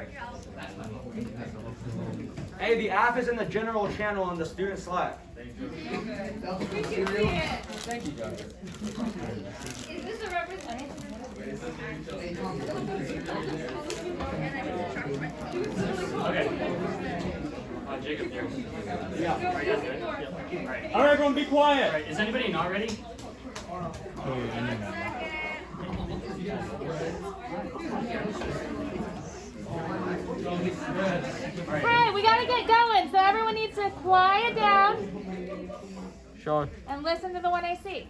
Alright. Hey, the app is in the general channel on the student Slack. We can see it. Thank you, Jarvis. Is this a representative? Okay. Jacob here. Yeah. Alright, guys, good? Yep. Alright. Alright, everyone, be quiet. Alright, is anybody not ready? Hey, we gotta get going, so everyone needs to quiet down. Sure. And listen to the one I see.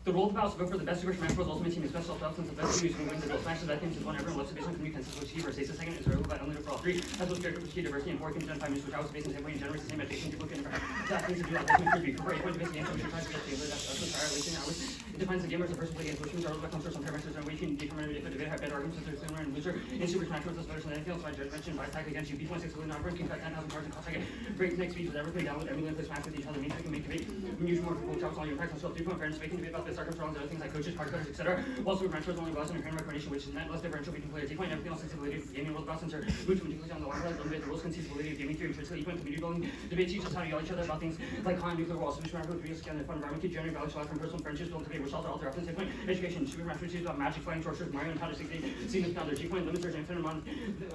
The role of the house vote for the best Super Smash Bros. Ultimate Team is best self-defense and best use when wins the duel. Smash that team is one everyone loves to base on community consensus, which he versus the second is available by unlimited for all three. As well as character which key diversity and 4 can identify which I was based on same generates the same education people can that things to do that ultimate be for 8 points based on the answer which tries to get the that's the prior relation hours. It defines the gamer as a person playing against which means are by constructs on parameters and weight can determine if a debate have better arguments as a winner and loser. In Super Smash Bros. Is better than anything else. My judgment by attack against you. B26 will not break can cut 10,000 cards and cost I get breakneck speed with everything download everyone plays Smash with each other means we can make debate. We use more people jobs on your practice on 3-point fairness making debate about the circumstances other things like coaches, card cutters, etc. While Super Smash Bros. Only allows an inherent recognition which is net less differential between player T-point and everything else is validity of gaming world processor, which particularly on the line limit the rules conceives validity of gaming theory, intrinsically equal community building. Debate teaches how to yell each other about things like high nuclear walls. Super Smash Bros. Real scan and fun environment keep generating value from personal friendships built debate which alter reference T-point education. Super Smash Bros. About magic, flying sorcerers, Mario, and how to succeed. Seeing the T-point limits there's an infinite amount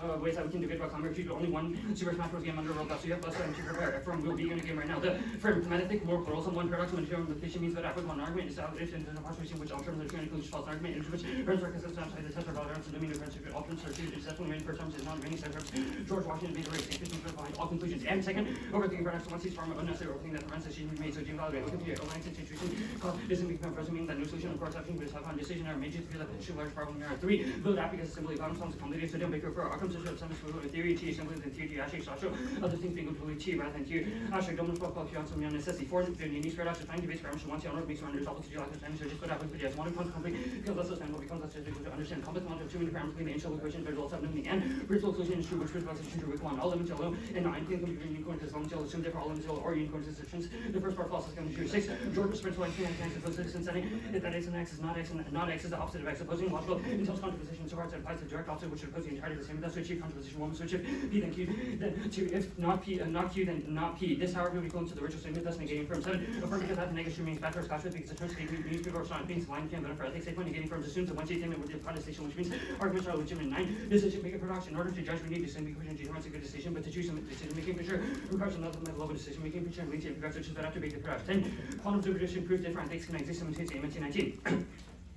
of ways that we can debate about climate change, but only one Super Smash Bros. Game under a world so you have less time to prepare. From will be in a game right now. The frame thematic more plurals on one paradox when determined limitation means that after one argument is validation and approximation which alternates the true includes false argument into which terms are consistent outside the test of tolerance and domain of friendship alternates are two deceptively made first terms is not remaining set terms. George Washington made the race efficient behind all conclusions. And second, overthinking paradox once he's from unnecessary overthinking that prevents decision made so Jim Valley looking to your alliance institution called isn't become present meaning that no solution of course action but is have on decision or made you to feel that it's a large problem here. 3, build app because simply economics on the community so don't make your for outcomes such as some in theory T simply than theory actually social other things being completely T rather than T actually don't spoke about on some necessity for the unique spread out to find debates for once you honor makes one result to do like the so just put out with videos one complete because that's what becomes less difficult to understand complex amount of too many parameters the initial equation the results of the end principal solution is true which results is true with one all limits alone and 9 can be unicorns as long as you assume therefore all limits or unicorns decisions the first part false is going to be true 6 George's principle and x opposed to this setting if that x and x is not x and not x is the opposite of x opposing logical until contraposition so hard that applies the direct opposite which should oppose the entirety of the same that's switch contraposition 1 switch if p then q then 2 if not p not q then not p this however we go into the original statement thus negating from 7 affirmative that the negative means back to our scotch because the term statement means people are not being line can benefit ethics 8 negating from assumes a one statement with the protestation which means arguments are legitimate 9 decision making production in order to judge we need to send equation g a good decision but to choose some decision making picture requires another level of decision making picture and leads to progress which is better to make the production 10 quantum superposition proves different things can exist simultaneously in 1919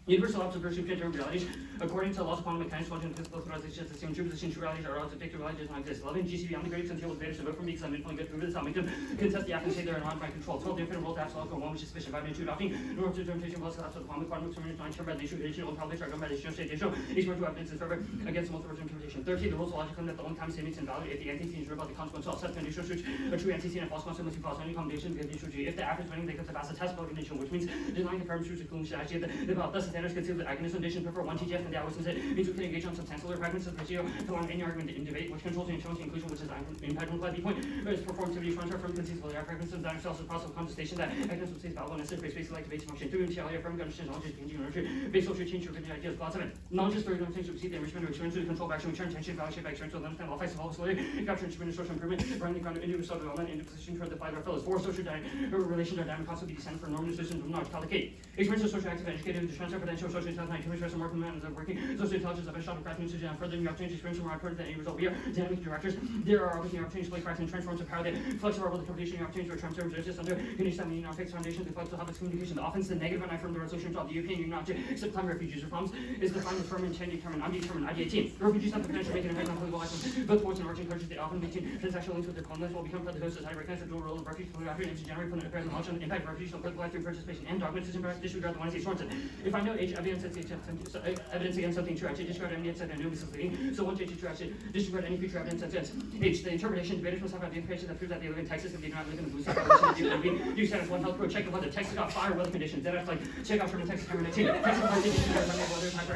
Universal observation of realities. According to laws of quantum mechanics, quantum physical theorization, the same true position, true realities are relative, picture realities do not exist. 11 GCB on the grapes until with data to vote for me because I'm infinitely good prove this. I'll make them contest the app and say they're not my control. 12 infinite world apps, logical 1 which is sufficient. 5 and 2 adopting normal determination plus collapse of the quantum experiment 9 term by the nature relation old probably are governed by the nature state ratio. Each more to evidence is forever against multiple interpretation. 13 the rules of logic claim that the only time statements invalid if the antecedent is about the consequence of set conditional switch a true antecedent and false consequence false any combination of conditional G. If the app is winning they get to pass a test condition which means denying the firm truth conclusion actually the thus the standards consider the agonist condition prefer 1 TGF and the hours instead means we can engage on substantial fragments of the ratio to allow any argument in debate which controls the intelligent inclusion which is impact on B point but its performativity transfer from conceivable fragments of dynamic cells with possible contestation that agonist will say valid and necessary space like debates function 3 MTL affirm understand knowledge is changing nurture base social change to the ideas plot 7 knowledge is very things to receive the enrichment or experience to the control of action return tension value shape experience to understand all facts of all slowly capture instrument social improvement running kind of individual development into position toward the 5 our fellows 4 social relations are dynamic constantly descend for normal decisions from knowledge collecate experience of social active educated to transfer potential social intelligence to express more command of working social intelligence of a shot of craft usage and further new opportunities experience more important than any result we are dynamic directors there are obviously opportunities to play cracks and transforms of power that flexible with the competition opportunities for transfer just under conditions that mean our fixed foundations and flexible habits communication the offense the negative and I from the resolution of the European Union object except climate refugees reforms is defined as firm intent determined undetermined ID18 refugees have the potential to make an impact on political life both force and origin countries they often maintain transactional links with their colonists will become part of the host society recognize the dual role of refugees political actors and to generate political affairs and launch on the impact of refugees on political life through participation and dogmatism disregard the one state Sorensen if I know age evidence against something true I should disregard any evidence that I know misleading so once age is true I should disregard any future evidence that's against H the interpretation debaters must have the information that proves that they live in Texas if they do not live in the blue state do status 1 health pro check the weather Texas got fire weather conditions then like check out from Texas camera 19 Texas fire conditions weather type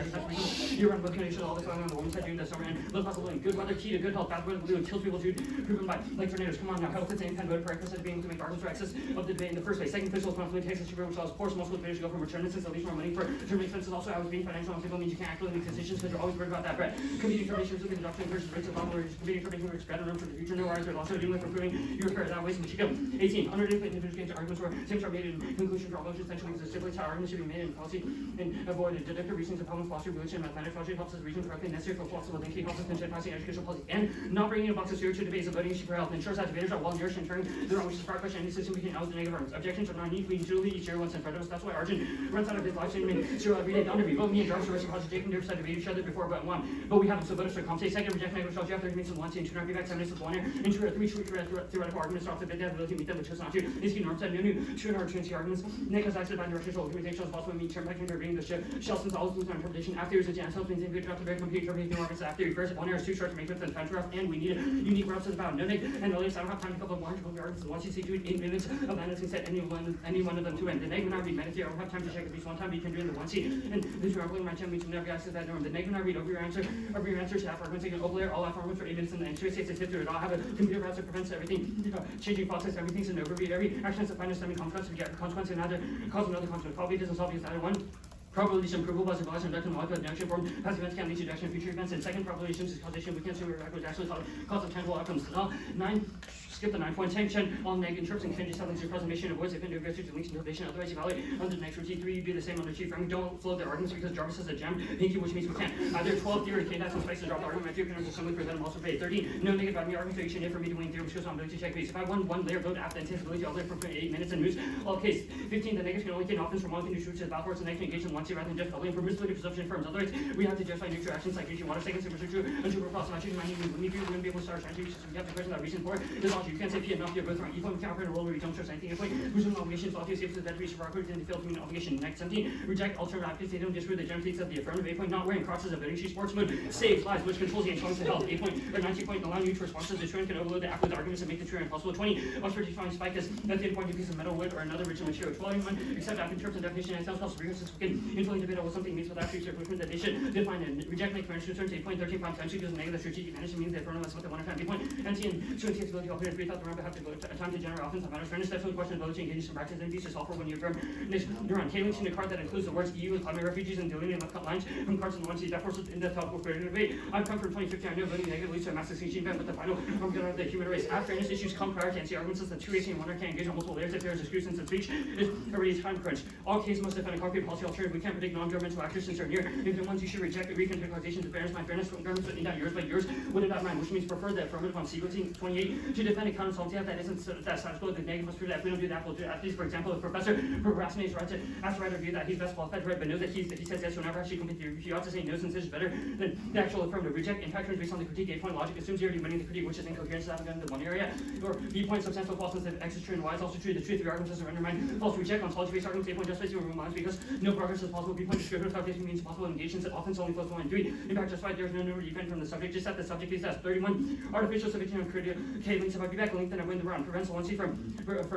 year round weather conditions all this going on the woman's side during the summer and low possibility good weather key to good health bad weather blue kills people to proven by like tornadoes come on now health and voted for access to being able to make arguments for access of the debate in the first place second physical conflict Texas Supreme which allows force multiple debaters to go from return instance at least more money for Term expenses also, I was being financial unstable means you can't actually make decisions because you're always worried about that, right? Competing information is looking at the doctrine versus rates of level, competing information works better room for the future, no worries, but also dealing with recruiting, you repair that way, so you go. 18. Underneath individual gains arguments where statements are made in conclusion for all motions essentially because stipulates how arguments should be made in policy and avoid deductive reasons of public philosophy, religion, and mathematics. Logic helps us reason correctly necessary for philosophical thinking, helps us consider passing educational policy, and not bringing in a box of spiritual debates of voting issue for health ensures that debaters are well nourished and turning their own wishes for our question any system we can out the negative arguments. Objections are not neat, we usually each year once in front of us. That's why Arjun runs out of his life saying, sure, every day, don't vote me and Jarvis, rest of Project Jake and Darius had debated each other before but one. But we haven't, so voters for comp. Second, reject negative results. You have 30 minutes of one, and 2 and feedback, 7 minutes of one here. And 2 or 3 theoretical arguments off the bit, they have the ability to meet them, but chose not to. These key norms said no new 2 and 2 arguments. Negative acted by the rational implementation is possible mean term technique reading the ship. Shelson's always lose on interpretation. After years of Jan helps means good to very complete interpretation arguments after first. One error is too short to make with the defense rough, and we need a unique rough says about no neg and earlier. I don't have time to couple of large arguments. And once you see 2 8 minutes of that, can set any one of them to end. The neg when I read Mathew, I don't have time to check at least one time, but you can do in the 1C. And this rambling my 10 means never access that norm. The neg when I read over your answer to half arguments, taking over layer all half arguments for 8 minutes, and then 2 states it's hit through it. I'll have a computer route that prevents everything, changing process, everything's an overread. Every action has to find a stemming consequence, we get consequence and either cause another consequence. Probably doesn't solve because either one. Probabilities improvable as a bias and induction molecular action form. Past events can lead to action in future events. And second, probabilities is causation. We can't assume it actually cause of tangible outcomes. 9. Skip the 9 point tension. All negative interrupts and changes something to presentation avoids if into aggressive links innovation. Otherwise, you validate under the next for T3. You do the same on the chief frame. Don't float their arguments because Jarvis has a gem. Pinky, which means we can't. Either 12 theory, K has some space to drop the argument. Mathew can assembly present them also pay 13. No negative by me argumentation for me to win theory, which goes on ability to check base. If I won one layer vote after anticipated, I'll live for 8 minutes and lose. All case 15. The negatives can only gain offense from one thing to shoot to the backwards and they can engage in one rather than just probably permissibility presumption firms. Otherwise, we have to justify neutral actions like using water seconds super true and super false. I'm actually reminding you, we wouldn't be able to start trying to use we have to question that reason for it. Is also you can't say P enough, you're both wrong. Even we can't operate a role where we don't trust anything. If we presume obligations, obvious safe to that reach for our code, then they fail to meet an obligation. Next 17. Reject alternative actions, they don't disprove the general states of the affirmative. 8 point not wearing crosses of voting sheet sports mode. Saves lies, which controls the influence of health. 8 point or 19 point allowing you to respond to the truant can overload the act with arguments and make the true impossible. 20. Oxford defining spike as that data point a piece of metal, wood, or another original material. 21. Except after terms and definition and sounds possible because we can influence debate on what something means without future conclusion that they should define and reject make convention terms. 8 point 13 point tension because negative strategic advantage means that affirmative is what they want to find. 8 point anti and showing capability of free thought the ramp have to go a time to generate offense. Matters fairness, that's the question of ability to engage in practice and be software when you affirm next neuron. K-links in a card that includes the words EU and climate refugees and deleting the cut lines from cards in the 1C. That forces in the topical creative debate. I've come from 2015. I know voting negative leads to a mass extinction event, but the final argument of the human race. After fairness issues come prior to anti arguments since the 2 AC and 1 can engage on multiple layers if there is a excuse of speech is already time crunch. All cases must defend a concrete policy alternative. We can't predict non-governmental actors since they're near. If the ones you should reject the recontextualization of fairness, my fairness from governments written down yours by yours, what about mine? Which means prefer the affirmative on sequencing. 28. To defend a counter-assault that isn't that status quo, the negative must prove that if we don't do that, we'll do that. For example, if Professor procrastinates right to ask the writer view that he's best qualified to write, but knows that if he says yes, he'll never actually complete the review. He ought to say no since this is better than the actual affirmative. Reject impact turns based on the critique. 8 point logic assumes you're already winning the critique, which is incoherence that haven't done in the one area. Or B point substantial falseness if X is true and Y is also true. The truth of your arguments doesn't undermine false. Reject ontology-based arguments. 8 point justify you remove lines because no progress is possible. B point descriptive without means possible engagements that often only flows 1 and 3. Impact justified there is no number dependent from the subject. Just set the subject is as 31. Artificial subject and creative K links. If I be back a link, then I win the round. Prevents 1C from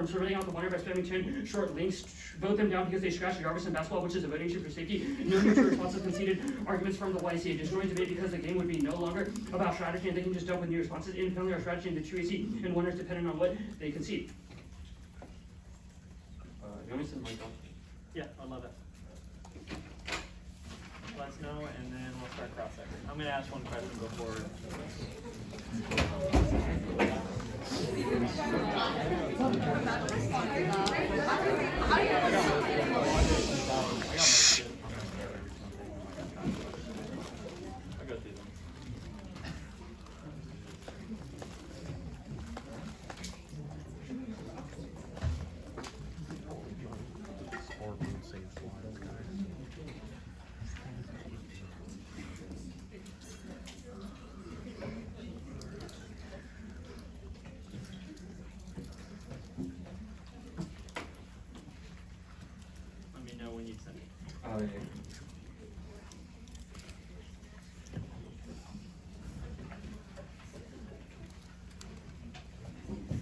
surveilling out the one by spamming 10 short links. Vote them down because they scratched Jarvis and basketball, which is a voting issue for safety. No neutral responses conceded arguments from the YC. Destroying debate because the game would be no longer about strategy and they can just dump with new responses. Independently our strategy into 2AC and 1 is dependent on what they concede. You want me to send Mike off? Yeah, I love it. Let us know, and then we'll start cross-secting. I'm going to ask one question before. I'll go through them. Let me know when you send it. Oh, yeah.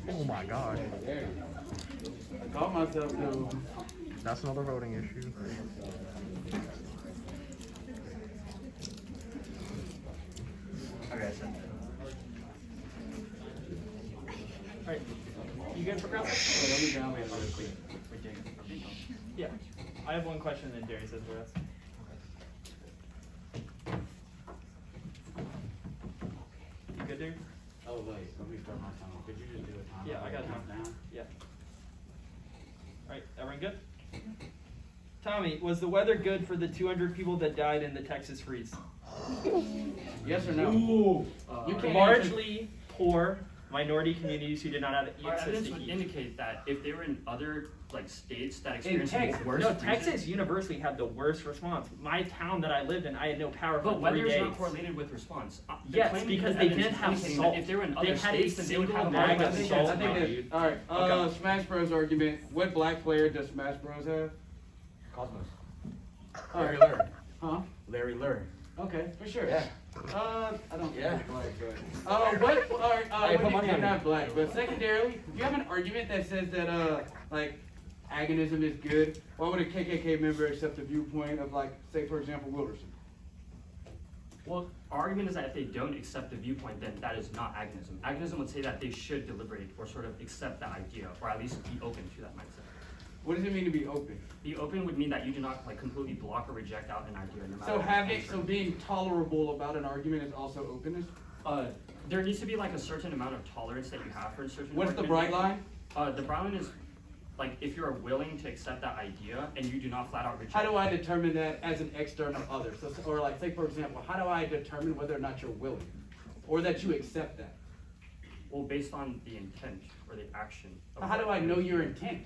Oh my gosh. I caught myself though. That's another voting issue. Okay, I sent it. Alright, you good for cross-secting? Let me down there really quick. Yeah. I have one question, and then Darius has the rest. start my time. Could you just do a time? Yeah, I got a time. Down? Yeah. Alright, everyone good? Tommy, was the weather good for the 200 people that died in the Texas freeze? Yes or no? Ooh. You can't Largely poor minority communities who did not have Our access evidence to would heat. indicate that if they were in other like states that In experienced Texas, worse no, freezes- Texas universally had the worst response. My town that I lived in, I had no power for But 3 weather days. is not correlated with response. The Yes, claim because in they evidence didn't is have indicating salt. that if they were in They other had a states, then they would single have bag more of evidence. salt. I think dude. that, alright, Okay. Smash Bros argument. What black player does Smash Bros have? Cosmos. Alright. Larry. Huh? Larry Larry. Okay, for sure. Yeah. I don't Yeah. think black, but what? Alright, Hey, put what money if on you're it. not black? But secondarily, if you have an argument that says that like agonism is good, why would a KKK member accept the viewpoint of like, say for example, Wilderson? Well, our argument is that if they don't accept the viewpoint, then that is not agonism. Agonism would say that they should deliberate or sort of accept that idea, or at least be open to that mindset. What does it mean to be open? Be open would mean that you do not like completely block or reject out an idea, no matter So what the answer. being tolerable about an argument is also openness. There needs to be like a certain amount of tolerance that you have for a certain. What's the argument. bright line? The bright line is like if you're willing to accept that idea and you do not flat out reject. How do I determine that as an external other? So, or like, say for example, how do I determine whether or not you're willing, or that you accept that? Well, based on the intent or the action. of How do what I you're know doing. your intent?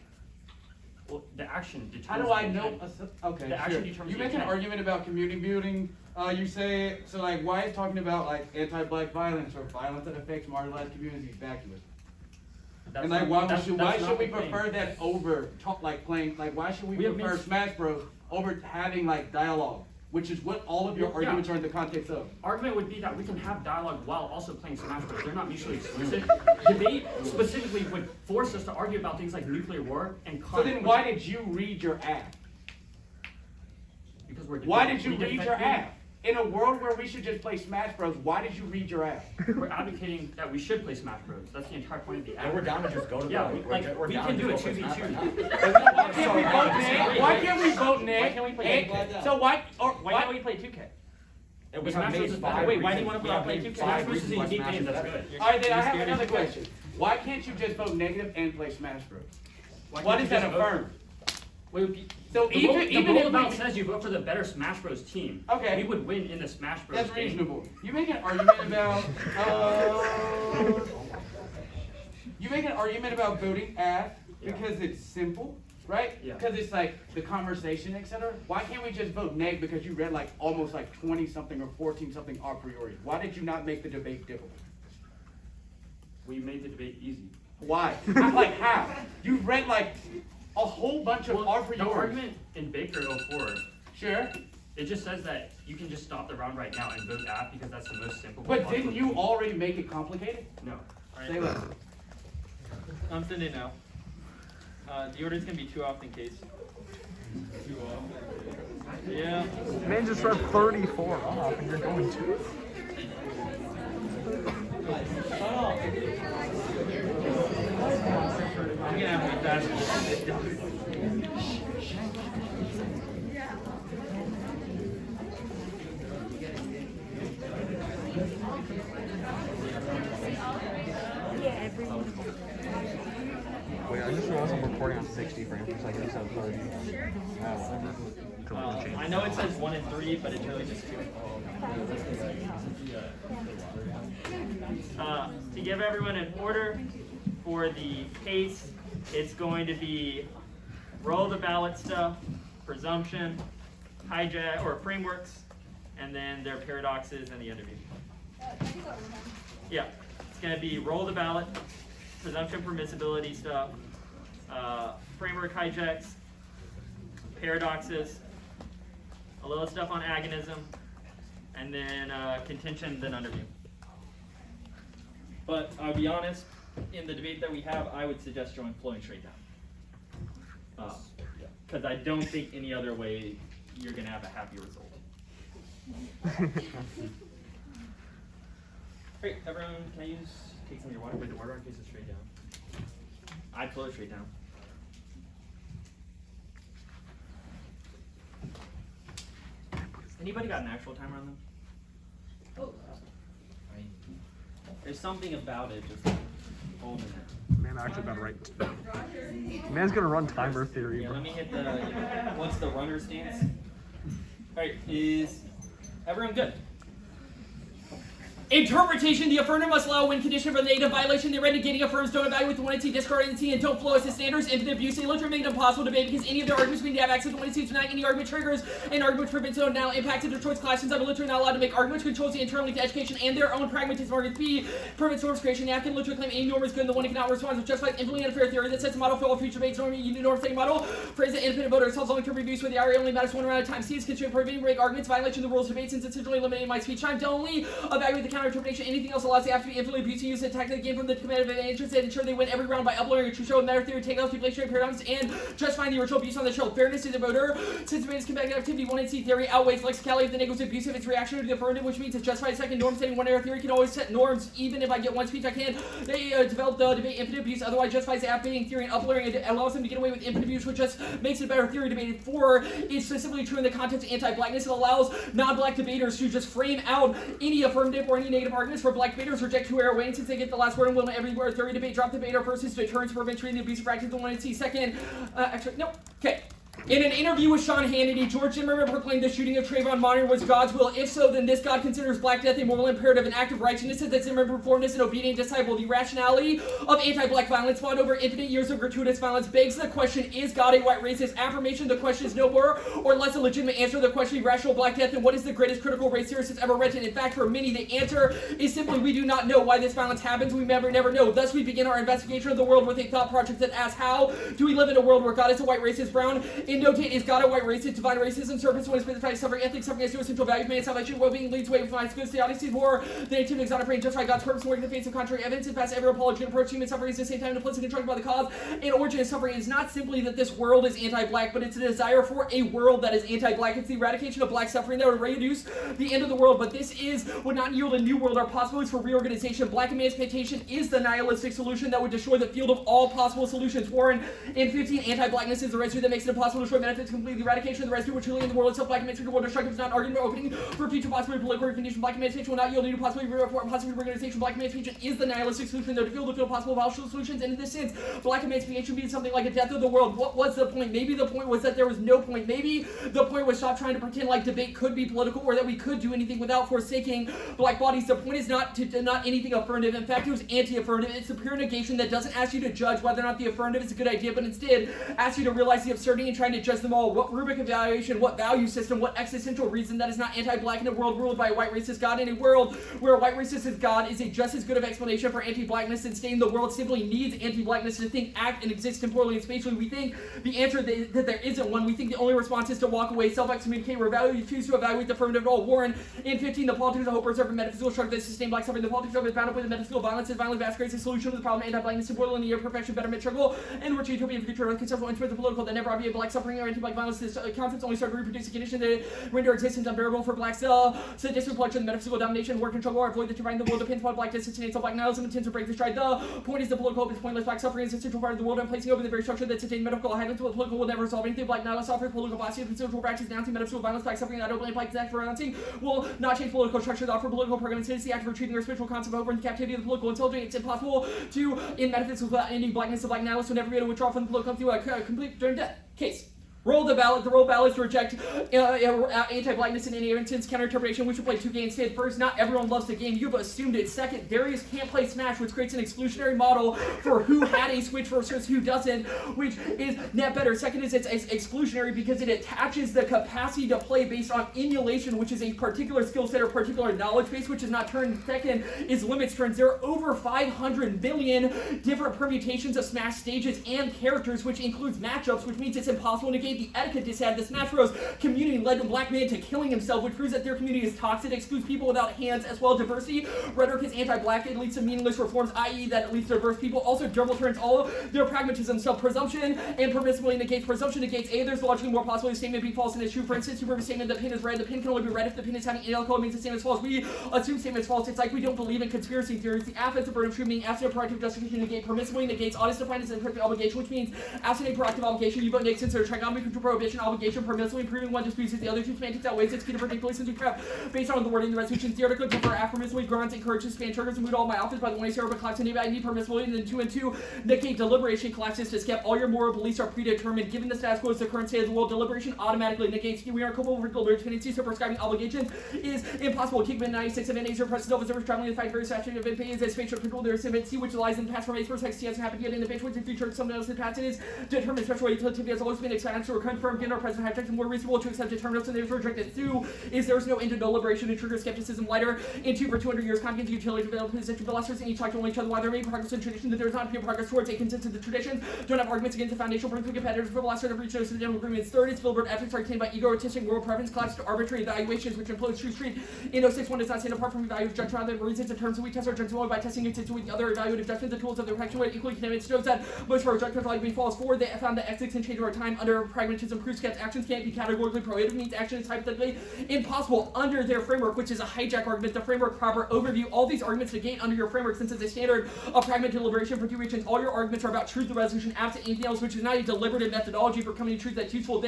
Well, the action determines. How do the I know? intent. Okay, The action sure. determines You the make an intent. argument about community building. You say so, like, why is talking about like anti-black violence or violence that affects marginalized communities vacuous? That's And like, not- why that's- should that's not we the claim. prefer that over playing? Like, why should we We have prefer mixed- Smash Bros over having like dialogue, which is what all of your Yeah. arguments are in the context of? Argument would be that we can have dialogue while also playing Smash Bros. They're not mutually exclusive. Debate specifically would force us to argue about things like nuclear war and So conflict. then, why did you read your app? Because we're Why did you we read defend- your app? In a world where we should just play Smash Bros, why did you read your app? We're advocating that we should play Smash Bros. That's the entire point of the app. And we're down to just go to Yeah, the. we can do it 2v2. Why can't we vote nay? Why can't we vote nay? Why can't we play And- So why? Or Why can't we play 2K? And we Smash have Bros made is five. better. Wait, why do you reasons- wanna we play have made 2K? five Smash Bros is reasons a why unique Smash game, is that's better. good. All right, then I You're have scared another of question. Why can't you just vote negative and play Smash Bros? Why What can't does you that just vote- affirm? So The even rule if about we, says you vote for the better Smash Bros. Team. Okay. We would win in the Smash Bros. that's game. reasonable. You make an argument about voting F Yeah. because it's simple, right? Yeah. Because it's like the conversation, etc. Why can't we just vote neg because you read like almost like 20 something or 14 something a priori? Why did you not make the debate difficult? We made the debate easy. Why? Like how? You've read like a whole bunch of a The priori. argument in Baker 04, Sure. it just says that you can just stop the round right now and vote app because that's the most simple. But didn't you already make it complicated? No. Say less. I'm sending now. The order's gonna be 2 off in case. Yeah. Man just read 34 off and you're going to? I'm gonna have to be faster. Wait, I just realized I'm recording on 60 frames per second instead of 30. Ah, whatever. Totally change. I know it says 1 and 3, but it's really just 2. To give everyone an order for the case, it's going to be roll the ballot stuff, presumption, hijack or frameworks, and then their paradoxes and the interview. Yeah, it's going to be roll the ballot, presumption permissibility stuff, framework hijacks, paradoxes, a little stuff on agonism, and then contention, then interview. But I'll be honest, in the debate that we have, I would suggest flowing straight down. Because I don't think any other way you're going to have a happy result. Great, everyone, can I take some of your water? Wait, the water faces straight down. I'd flow it straight down. Anybody got an actual timer on them? There's something about it, just Man, I'm actually about to write. Man's gonna run timer theory, Yeah, bro. let me hit the. What's the runner stance? Alright, is everyone good? Interpretation: the affirmative must allow when condition for the negative violation. The negating affirms don't evaluate the 1C, discarding the T, and don't flow as the standards. Infinite abuse, they literally make it impossible to debate because any of their arguments we need to have access to 1C tonight. Any argument triggers an argument prevents so now impacted their choice classes. I'm literally not allowed to make arguments, controls the internal to education and their own pragmatism. Argument B prevents norms creation. The can literally claim any norm is good and the one who cannot respond with justified infinitely unfair theory that sets a model for all future debates. Norm, you norm setting model. Phrase that independent voter solves long-term reviews where the IRA only matters one round at a time. C is constrained prohibiting break arguments, violation of the rules of debate since it's essentially eliminating my speech time to only evaluate the counter interpretation. Anything else allows the app to be infinitely abused and used to attack the game from the competitive advantages and ensure they win every round by uploading a true show, meta theory, takeoffs, deflationary paradigms, and justifying the original abuse on the show. Fairness to the voter, since debate is competitive activity, 1C theory outweighs lexicality of the negative abusive, its reaction to the affirmative, which means it's justified. Second, norm setting, one error theory can always set norms, even if I get one speech I can. They develop the debate infinite abuse, otherwise justifies the app being theory and uploading it allows them to get away with infinite abuse, which just makes it a better theory debated. 4 is specifically true in the context of anti-blackness. It allows non-black debaters to just frame out any affirmative or any negative arguments for black debaters, reject two error weighing since they get the last word and will every word theory debate, drop debate or versus deterrence for eventually the abusive practice of the 1C. Second, actually, nope. Okay. In an interview with Sean Hannity, George Zimmerman proclaimed the shooting of Trayvon Martin was God's will. If so, then this God considers black death a moral imperative, an act of righteousness that Zimmerman performed as an obedient disciple. The rationality of anti-black violence fought over infinite years of gratuitous violence begs the question, is God a white racist? Affirmation, the question is no more or less a legitimate answer. The question, rational black death, and what is the greatest critical race theorist has ever written? In fact, for many, the answer is simply we do not know why this violence happens. We never know. Thus, we begin our investigation of the world with a thought project that asks, how do we live in a world where God is a white racist? Brown, in notate, is God a white racist? Divine racism, serpents, when it's specified suffering, ethics, suffering as to essential values, man, salvation, well-being leads away with my goods, theodicy, more than a timid exotic brain, justify God's purpose, working in the face of contrary evidence, and pass every apology and approach human suffering at the same time, and implicit constructed by the cause and origin of suffering. It's not simply that this world is anti-black, but it's a desire for a world that is anti-black. It's the eradication of black suffering that would reduce the end of the world, but this would not yield a new world. Our possibilities for reorganization, black emancipation is the nihilistic solution that would destroy the field of all possible solutions. Warren, in 15, anti-blackness is the residue that makes it impossible to destroy benefits completely. The eradication of the residue which truly in the world itself, black emancipation will destructive is not an argument or opening for future possibility of political condition. Black emancipation will not yield a new possibility for reorganization. Black emancipation is the nihilistic solution that would fill the field of possible vouchable solutions, and in this sense, black emancipation means something like a death of the world. What was the point? Maybe the point was that there was no point. Maybe the point was stop trying to pretend like debate could be political or that we could do anything without forsaking black bodies. The point is not anything affirmative. In fact, it was anti-affirmative. It's a pure negation that doesn't ask you to judge whether or not the affirmative is a good idea, but instead asks you to realize the absurdity in trying to judge them all. What rubric evaluation, what value system, what existential reason that is not anti-black in a world ruled by a white racist God, in a world where a white racist God is a just as good of explanation for anti-blackness and stating the world simply needs anti-blackness to think, act, and exist temporally and spatially. We think the answer that there isn't one. We think the only response is to walk away, self-excommunicate, refuse to evaluate the affirmative at all. Warren, in 15, the politics of hope preserve a metaphysical struggle that sustain black suffering. The politics of it is bound up with the metaphysical violence, and violent masquerades a solution to the problem of anti-blackness, boil in the year perfection, betterment, struggle, and which utopian future of conceptual instruments of political that never obviate black suffering or anti-black violence. This concepts only start to reproduce a condition that render existence unbearable for blacks. Sadistic reflection, metaphysical domination, work and struggle, or avoid the divine. The world depends upon black distance and black nihilism intends to break the stride. The point is the political hope is pointless. Black suffering is a central part of the world and placing over the very structure that sustains medical highlands. But political will never resolve anything. Black nihilist offers political policy and spiritual practice denouncing metaphysical violence. Black suffering and blame black act for renouncing will not change political structure. The offer political program is the act of retrieving our spiritual concept over in the captivity of the political intelligence. It's impossible to in metaphysics without ending blackness. The black nihilist will never be able to withdraw from the political through a complete during death. Case. Roll the ballot. The roll ballot is to reject anti-blackness in any instance. Counter-interpretation. We should play two games instead. First, not everyone loves the game. You've assumed it. Second, Darius can't play Smash, which creates an exclusionary model for who had a Switch versus who doesn't, which is net better. Second is it's exclusionary because it attaches the capacity to play based on emulation, which is a particular skill set or particular knowledge base, which is not turned. Second is limits turns. There are over 500 billion different permutations of Smash stages and characters, which includes matchups, which means it's impossible to negate the etiquette disadvantage. The Smash Bros. Community led a black man to killing himself, which proves that their community is toxic, excludes people without hands, as well as diversity. Rhetoric is anti-black, it leads to meaningless reforms, i.e. that it leads to diverse people. Also, Dribble turns all of their pragmatism, self-presumption, and permissibly negates. Presumption negates A. There's logically more possible the statement be false than it's true. For instance, you prove a statement that pin is red. The pin can only be red if the pin is having AL code means the statement is false. We assume statement is false. It's like we don't believe in conspiracy theories. The affect of burden of truth meaning absent of proactive justification negate permissibly negates honest defined as an appropriate obligation, which means absent a proactive obligation. You vote negates since they're trigonometry element control prohibition obligation permissibly improving one disputes the other two semantics outweighs its key to particularly since we prep based on the wording in the resolution. The article prefer affirmatively grants encourages span triggers and moot all my office by the 1 0 but collapse and ID permissibly, and then 2 and 2 negate deliberation collapses to skip all your moral beliefs are predetermined. Given the status quo is the current state of the world, deliberation automatically negates. We are culpable for deliberate tendencies, so prescribing obligations is impossible. Kickman 96 of N8 presses over servers traveling the fact very saturated of NP is a spatial control. There is C which lies in the past from Ace X has happened yet in the bitch which in future someone else in the past it is determined special way utility has always been expanded or confirmed given our present high and more reasonable to accept determinants and therefore rejected. 2 is there is no end to deliberation and trigger skepticism lighter. And 2 for 200 years content utility developed position philosophers and each talk to each other while there may be progress in tradition that there is not pure progress towards a consensus of the tradition. Don't have arguments against the foundational principle competitors for philosophers have reached those general agreements. 3rd is filtered ethics are obtained by egotistic world preference collapse to arbitrary evaluations which implodes true street. In 061 does not stand apart from evaluative judgment rather than reasons and terms that we test our judgment only by testing it with the other evaluative judgments. The tools of the reflection way equally condemned shows that most of our judgments like being false. 4 they found that ethics and change over time under pragmatism proves kept actions can't be categorically prohibited means action is hypothetically impossible under their framework which is a hijack argument. The framework proper overview all these arguments negate under your framework since it's a standard of pragmatic deliberation for 2 regions. All your arguments are about truth the resolution absent anything else which is not a deliberative methodology for coming to truth that's useful.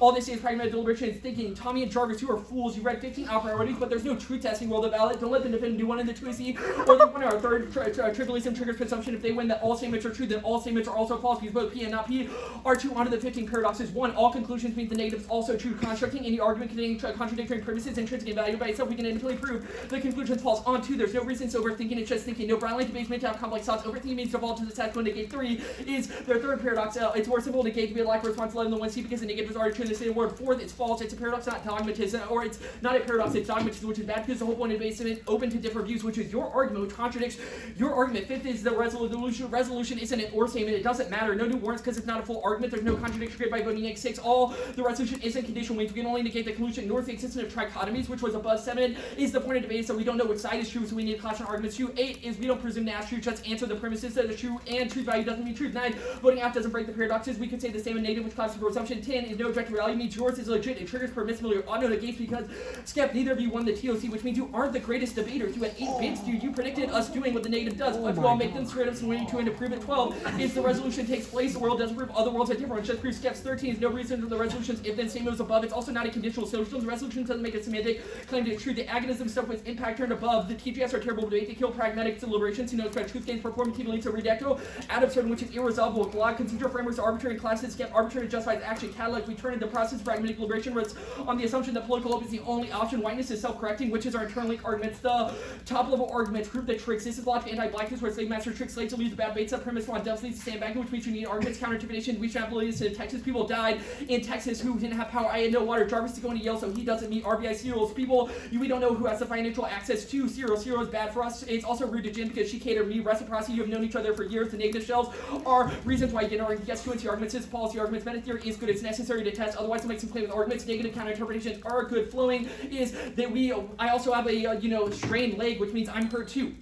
All they say is pragmatic deliberation is thinking. Tommy and Jarvis, you are fools. You read 15 priorities, but there's no truth testing roll the ballot. Don't let the defendant do 1 in the 2C or the 1 or 3rd tribalism triggers presumption. If they win that all statements are true, then all statements are also false because both P and not P are true. On to the 15 paradoxes. 1 all conclusions mean the negative is also true. Constructing any argument containing contradictory premises intrinsic in value by itself we can independently prove the conclusion is false. On 2 there's no reason to overthinking, it's just thinking. No Brown Lane debates meant to have complex thoughts. Overthinking means default to the status quo. Negate 3 is their 3rd paradox. It's more simple to negate to be a lack of response than the 1C because the negative is already true in the same word. 4th it's false. It's a paradox, not dogmatism, or it's not a paradox, it's dogmatism, which is bad because the whole point of debate is open to different views, which is your argument, which contradicts your argument. 5th is the resolution. Resolution isn't an or statement. It doesn't matter. No new warrants because it's not a full argument. There's no contradiction created by voting negative. 6 all the resolution isn't conditional means we can only negate the conclusion nor the existence of trichotomies, which was above. 7 is the point of debate, so we don't know which side is true, so we need to clash on arguments. 2 8 is we don't presume that true, just answer the premises that are true, and truth value doesn't mean truth. 9 voting out doesn't break the paradoxes. We could say the same in negative, which collapses presumption. 10 is no objective reality means yours is legit. It triggers permissibly or auto negates because Skep, neither of you won the TOC, which means you aren't the greatest debaters. You had 8 bids, dude. You predicted us doing what the negative does. But you all make them straight up and winning 2 and to prove it. 12 is the resolution takes place. The world doesn't prove other worlds are different. It just proves Skep's 13 is no reason for the resolutions if then statement was above. It's also not a conditional solution. The resolution doesn't make a semantic claim to be true. The agonism stuff with impact turned above. The TGS are terrible debate. They kill pragmatic deliberations. You know, it's truth gains performance leads to redacto. Out of certain which is irresolvable. Glog consider frameworks are arbitrary classes. Skep arbitrary justifies action. Catalog we turn into process of pragmatic deliberation where it's on the assumption that political hope is the only option. Whiteness is self-correcting, which is our internal link arguments. The top level arguments prove that tricks. This is logic anti-blackness where slave master tricks slaves to lose the bad baits up premise on depth leads to sandbagging, which means you need arguments counter intimidation. We should have believed in Texas. People died in Texas who didn't have power. I had no water. Jarvis to go into Yale, so he doesn't meet RBI serials. People we don't know who has the financial access to Cyril. Cyril is bad for us. It's also rude to Jim because she catered me. Reciprocity, you have known each other for years. The negative shells are reasons why you get arguments. Yes, 2 and 2 arguments is policy arguments. Meta theory is good. It's necessary to test. Otherwise, it makes some claim with arguments. Negative counter interpretations are good. Flowing is that I also have a strained leg, which means I'm hurt too.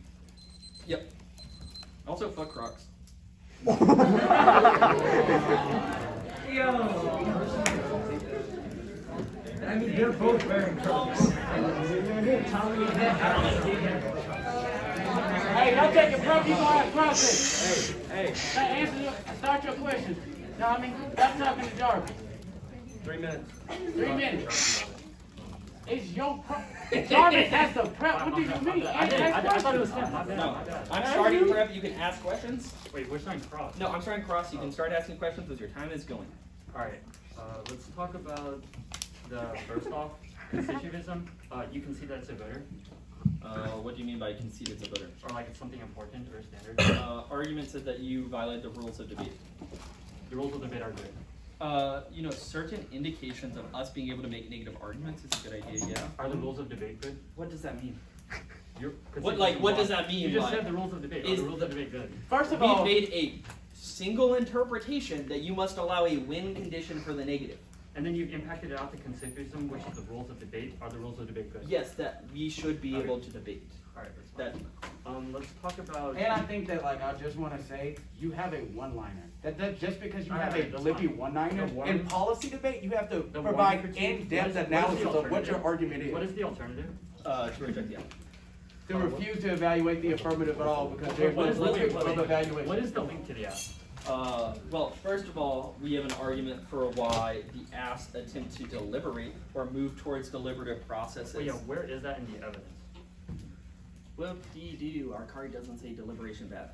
Yep. Also, fuck Crocs. I mean, they're both wearing Crocs. Hey, don't take it from you gonna have Crocs. Hey. Start your question. Tommy, stop talking to Jarvis. 3 minutes. 3 minutes. It's your Jarvis has the prep. What do you mean? I thought it was him. No, I'm starting prep. You can ask questions. Wait, we're starting cross. No, I'm starting cross. You can start asking questions as your time is going. Alright, let's talk about the first off, constitutivism. You can see that it's a voter. What do you mean by concede it's a voter? Or like it's something important or standard. Argument said that you violate the rules of debate. The rules of debate are good. Certain indications of us being able to make negative arguments is a good idea, yeah. Are the rules of debate good? What does that mean? What does that mean? You just said the rules of debate. Are the rules of debate good? First of all, we made a single interpretation that you must allow a win condition for the negative. And then you've impacted it out to constitutivism, which is the rules of debate. Are the rules of debate good? Yes, that we should be able to debate. Alright, that's fine. Let's talk about... and I think that, I just want to say, you have a one-liner. That just because you have a that's lippy fine. one-liner, The one- in policy debate, you have to The provide one- in-depth what is the analysis of what alternative? your argument is. What is the alternative? To reject the outcome. To refuse to evaluate the affirmative at all because there's no What is rule the of evaluation. What is the link to the app? Well, first of all, we have an argument for why the AFs attempt to deliberate or move towards deliberative processes. Well, yeah, where is that in the evidence? Whoop-dee-doo, our card doesn't say deliberation bad.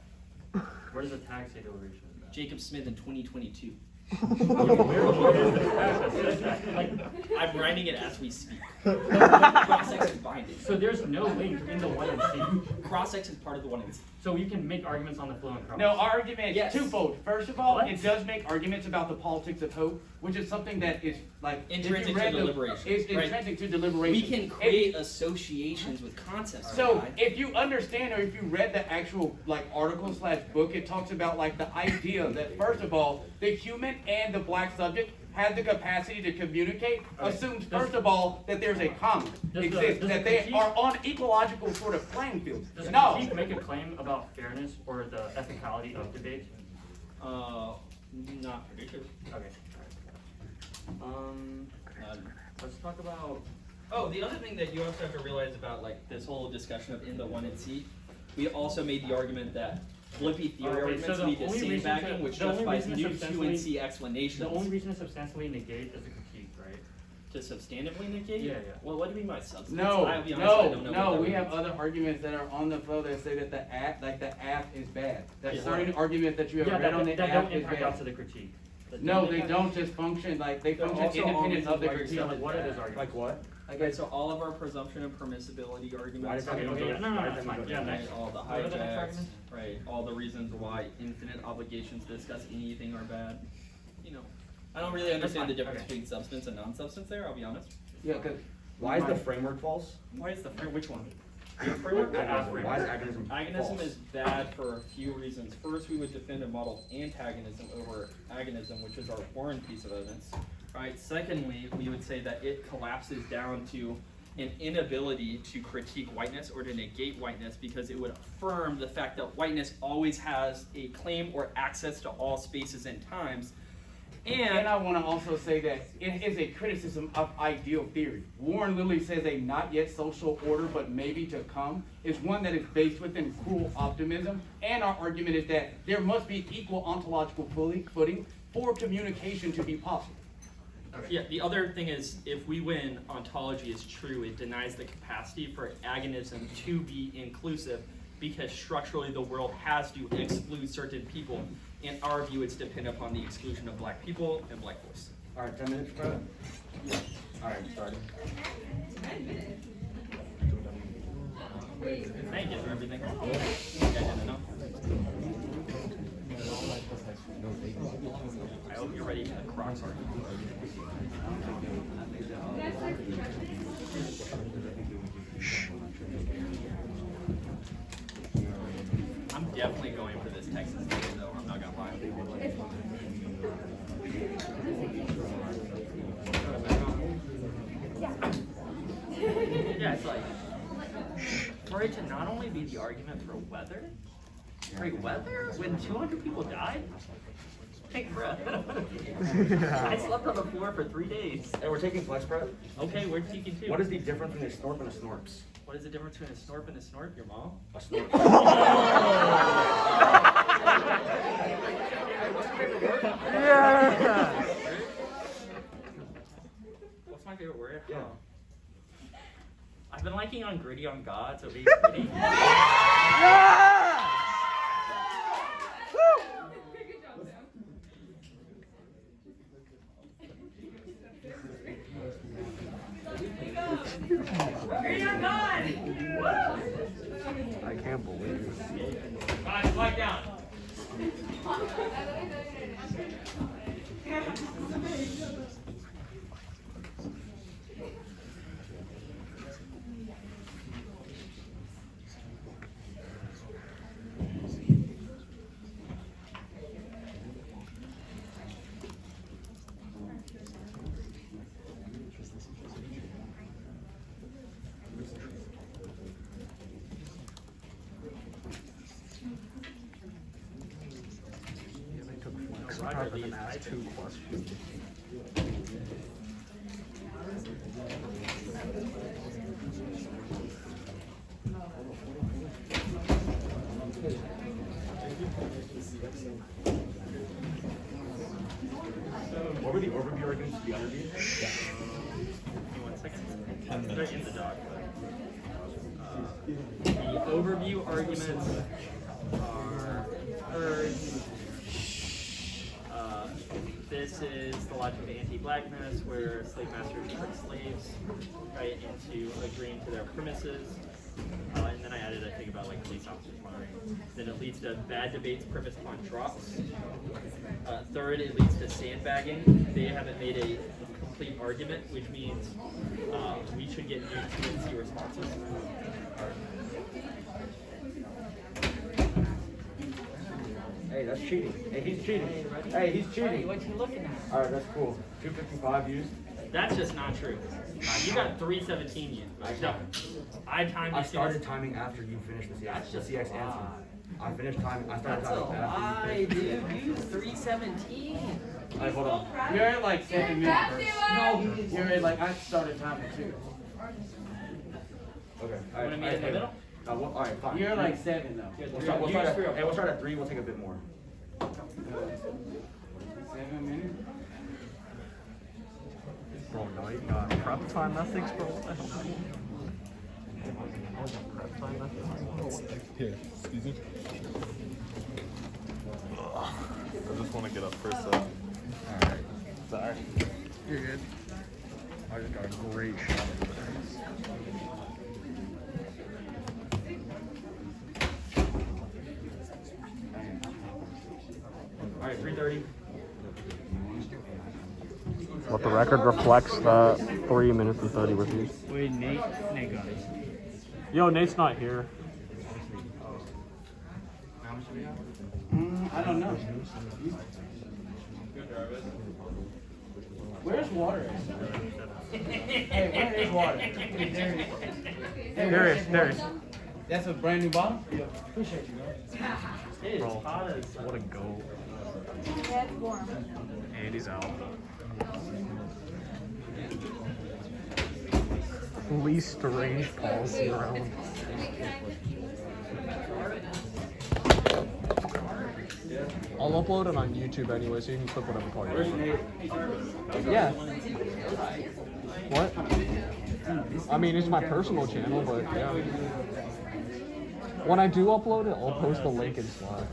Where does the tag say deliberation? Jacob Smith in 2022. Where is the tag that says that? Like, I'm writing it as we speak. Cross-X is binding. so there's no link in the 1 and C. Cross-X is part of the 1 and C. So you can make arguments on the flow and cross. No, our argument is Yes. twofold. First of all, What? it does make arguments about the politics of hope, which is something that is like if you Intrinsic to read the- deliberation, Is right? intrinsic to deliberation. We can create associations with concepts. So right? if you understand or if you read the actual like article / book, it talks about like the idea that first of all, the human and the black subject have the capacity to communicate, Okay. assumes Does- first of all that there's a common Does the- exists, does that the they critique- are on ecological sort of playing fields. Does the No. critique make a claim about fairness or the ethicality of debate? Not particularly. Okay. Let's talk about. Oh, the other thing that you also have to realize about like this whole discussion of in the 1 and C, we also made the argument that flippy theory Okay, arguments so the lead to only reason sandbagging, to- which the only justifies reason to new 2 and substantially- C explanations. The only reason to substantially negate is a critique, right? To substantively negate? Yeah, yeah. Well, what do you mean by substance? No, I'll be honest, I don't know no, what that we have means. other arguments that are on the flow that say that the app is bad. That Yeah. certain argument that you have Yeah, read on the that app don't is impact out bad. to the critique. That No, don't they impact- don't just function like they They're function also all independent reasons of the why you're critique. So, like, what are those arguments? Like what? Okay, so all of our presumption and permissibility arguments, does that Okay, mean okay, no, Why that's does fine. that Yeah, mean next. right, all the What are the next hijacks, arguments? right, all the reasons why infinite obligations to discuss anything are bad. You know, I don't really understand the fine, difference okay. between substance and non-substance there, I'll be honest. Yeah, because Why is the framework false? Why is the which one? Framework? Why is agonism Agonism false? is bad for a few reasons. First, we would defend a model of antagonism over agonism, which is our foreign piece of evidence. Right. Secondly, we would say that it collapses down to an inability to critique whiteness or to negate whiteness because it would affirm the fact that whiteness always has a claim or access to all spaces and times. and I want to also say that it is a criticism of ideal theory. Warren Lilly says a not yet social order but maybe to come is one that is based within cruel optimism, and our argument is that there must be equal ontological footing for communication to be possible. Yeah, the other thing is, if we win, ontology is true, it denies the capacity for agonism to be inclusive because structurally the world has to exclude certain people. In our view, it's dependent upon the exclusion of black people and black voice. All right, 10 minutes, bro? All right, starting. Thank you for everything. I didn't know. I hope you're ready for the Crocs argument. I'm definitely going for this Texas game, though. I'm not gonna lie. Yeah, it's like for it to not only be the argument for weather, great weather when 200 people died. Take a breath. I slept on the floor for 3 days. And we're taking flex prep. Okay, we're taking two. What is the difference between a snorp and a snorps? What is the difference between a snorp and a snort? Your mom? A snorp. Yeah. What's my favorite word? Yeah. I've been liking on gritty on God, so being gritty. I can't believe it. Guys, lie down. Yeah, they took flex prep and then asked 2 questions. arguments to be interviewed? Give me 1 second. They're in the doc. But, the overview arguments are heard. This is the logic of anti-blackness, where slave masters trick slaves right into agreeing to their premises. And then I added, I think, about like police officers monitoring. Then it leads to bad debates premised upon drops. Third, it leads to sandbagging. They haven't made a complete argument, which means we should get new PNC responses. Hey, that's cheating. Hey, he's cheating. Hey, he's cheating. What you looking at? All right, that's cool. 255 used. That's just not true. You got 317 used. No, I timed. I started timing after you finished the CX. That's just the CX answer. I finished timing. I started That's a timing after lie, you finished. dude. Use 317. All right, hold on. You're at like 7 minutes. No, you're at like, I started timing too. Okay. All Wanna meet in the middle? All right, fine. You're at like 7 though. We'll start at 3. We'll take a bit more. 7 minutes? Bro, no, you got prep time ethics, bro. What the hell? Prep time ethics. Here, excuse me. I just want to get up first. Alright. Sorry. You're good. I just got a great shot. All right, 3:30. What the record reflects that 3 minutes and 30 was used. Wait, Nate got it. Yo, Nate's not here. I don't know. Where's water? Hey, where is water? Hey, Darius. Darius. That's a brand new bottle? Appreciate you, bro. Hey, Bro, it's hot as what a go. Yeah, it's warm. And he's out. Least range policy around. I'll upload it on YouTube anyway, so you can clip whatever part you want. Yeah. What? I mean, it's my personal channel, but yeah. When I do upload it, I'll post the link in Slack.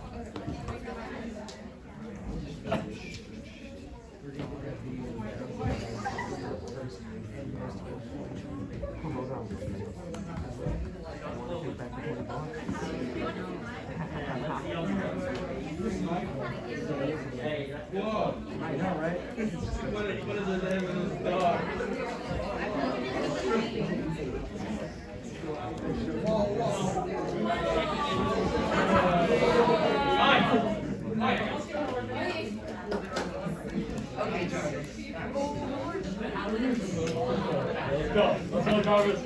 I know, right? What is it? Dog. Let's go. Let's go, Jarvis.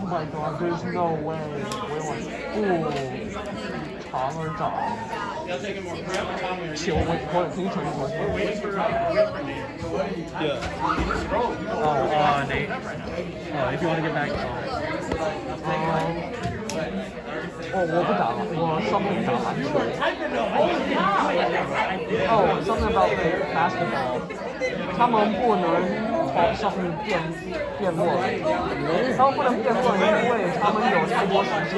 Oh my god, there's no way. Ooh. Taller dog. Y'all taking more prep or time? Chill, wait, hold on, can you turn this one? We're waiting for Nate. Oh, Nate. If you want to get back.我不打，我上面打篮球。Oh, something about basketball. 他们不能在上面辩论，他们不能辩论，因为他们有太多时间。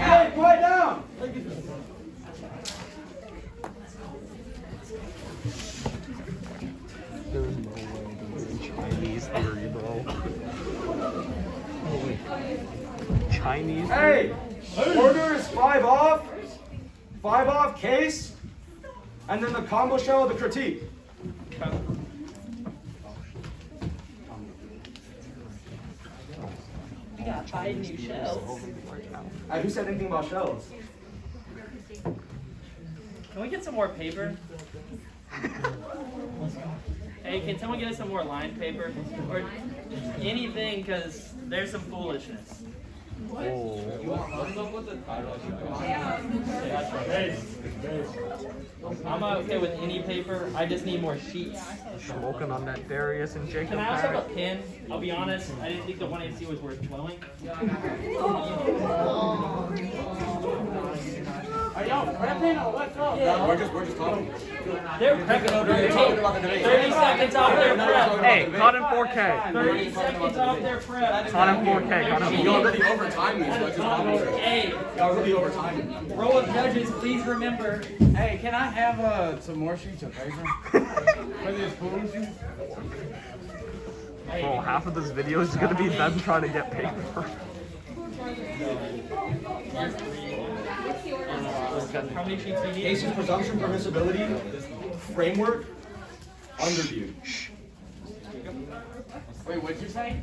Hey, quiet down! There's no way doing Chinese theory, bro. Chinese theory? Hey, order is 5 off. 5 off case, and then the combo shell of the critique. We got 5 new shells. Who said anything about shells? Can we get some more paper? Hey, can someone get us some more lined paper? Or anything, because there's some foolishness. Oh. Hey, I'm okay with any paper. I just need more sheets. Smoking on that Darius and Jacob Can I also have a pack. pen? I'll be honest, I didn't think the 1AC was worth dwelling. Are y'all prepping or what's up? Yeah. We're just talking. They're prepping over their tape. 30 seconds off their prep. Hey, caught in 4K. 30 seconds off their prep. Caught in 4K. Caught in You 4K. already overtimed me, so I just want Hey, y'all really overtimed me. row of judges, please remember. Hey, can I have some more sheets of paper? For this food? Bro, half of this video is gonna be them trying to get paper. How many sheets do you need? Cases, presumption, permissibility, framework, underview. Wait, what'd you say?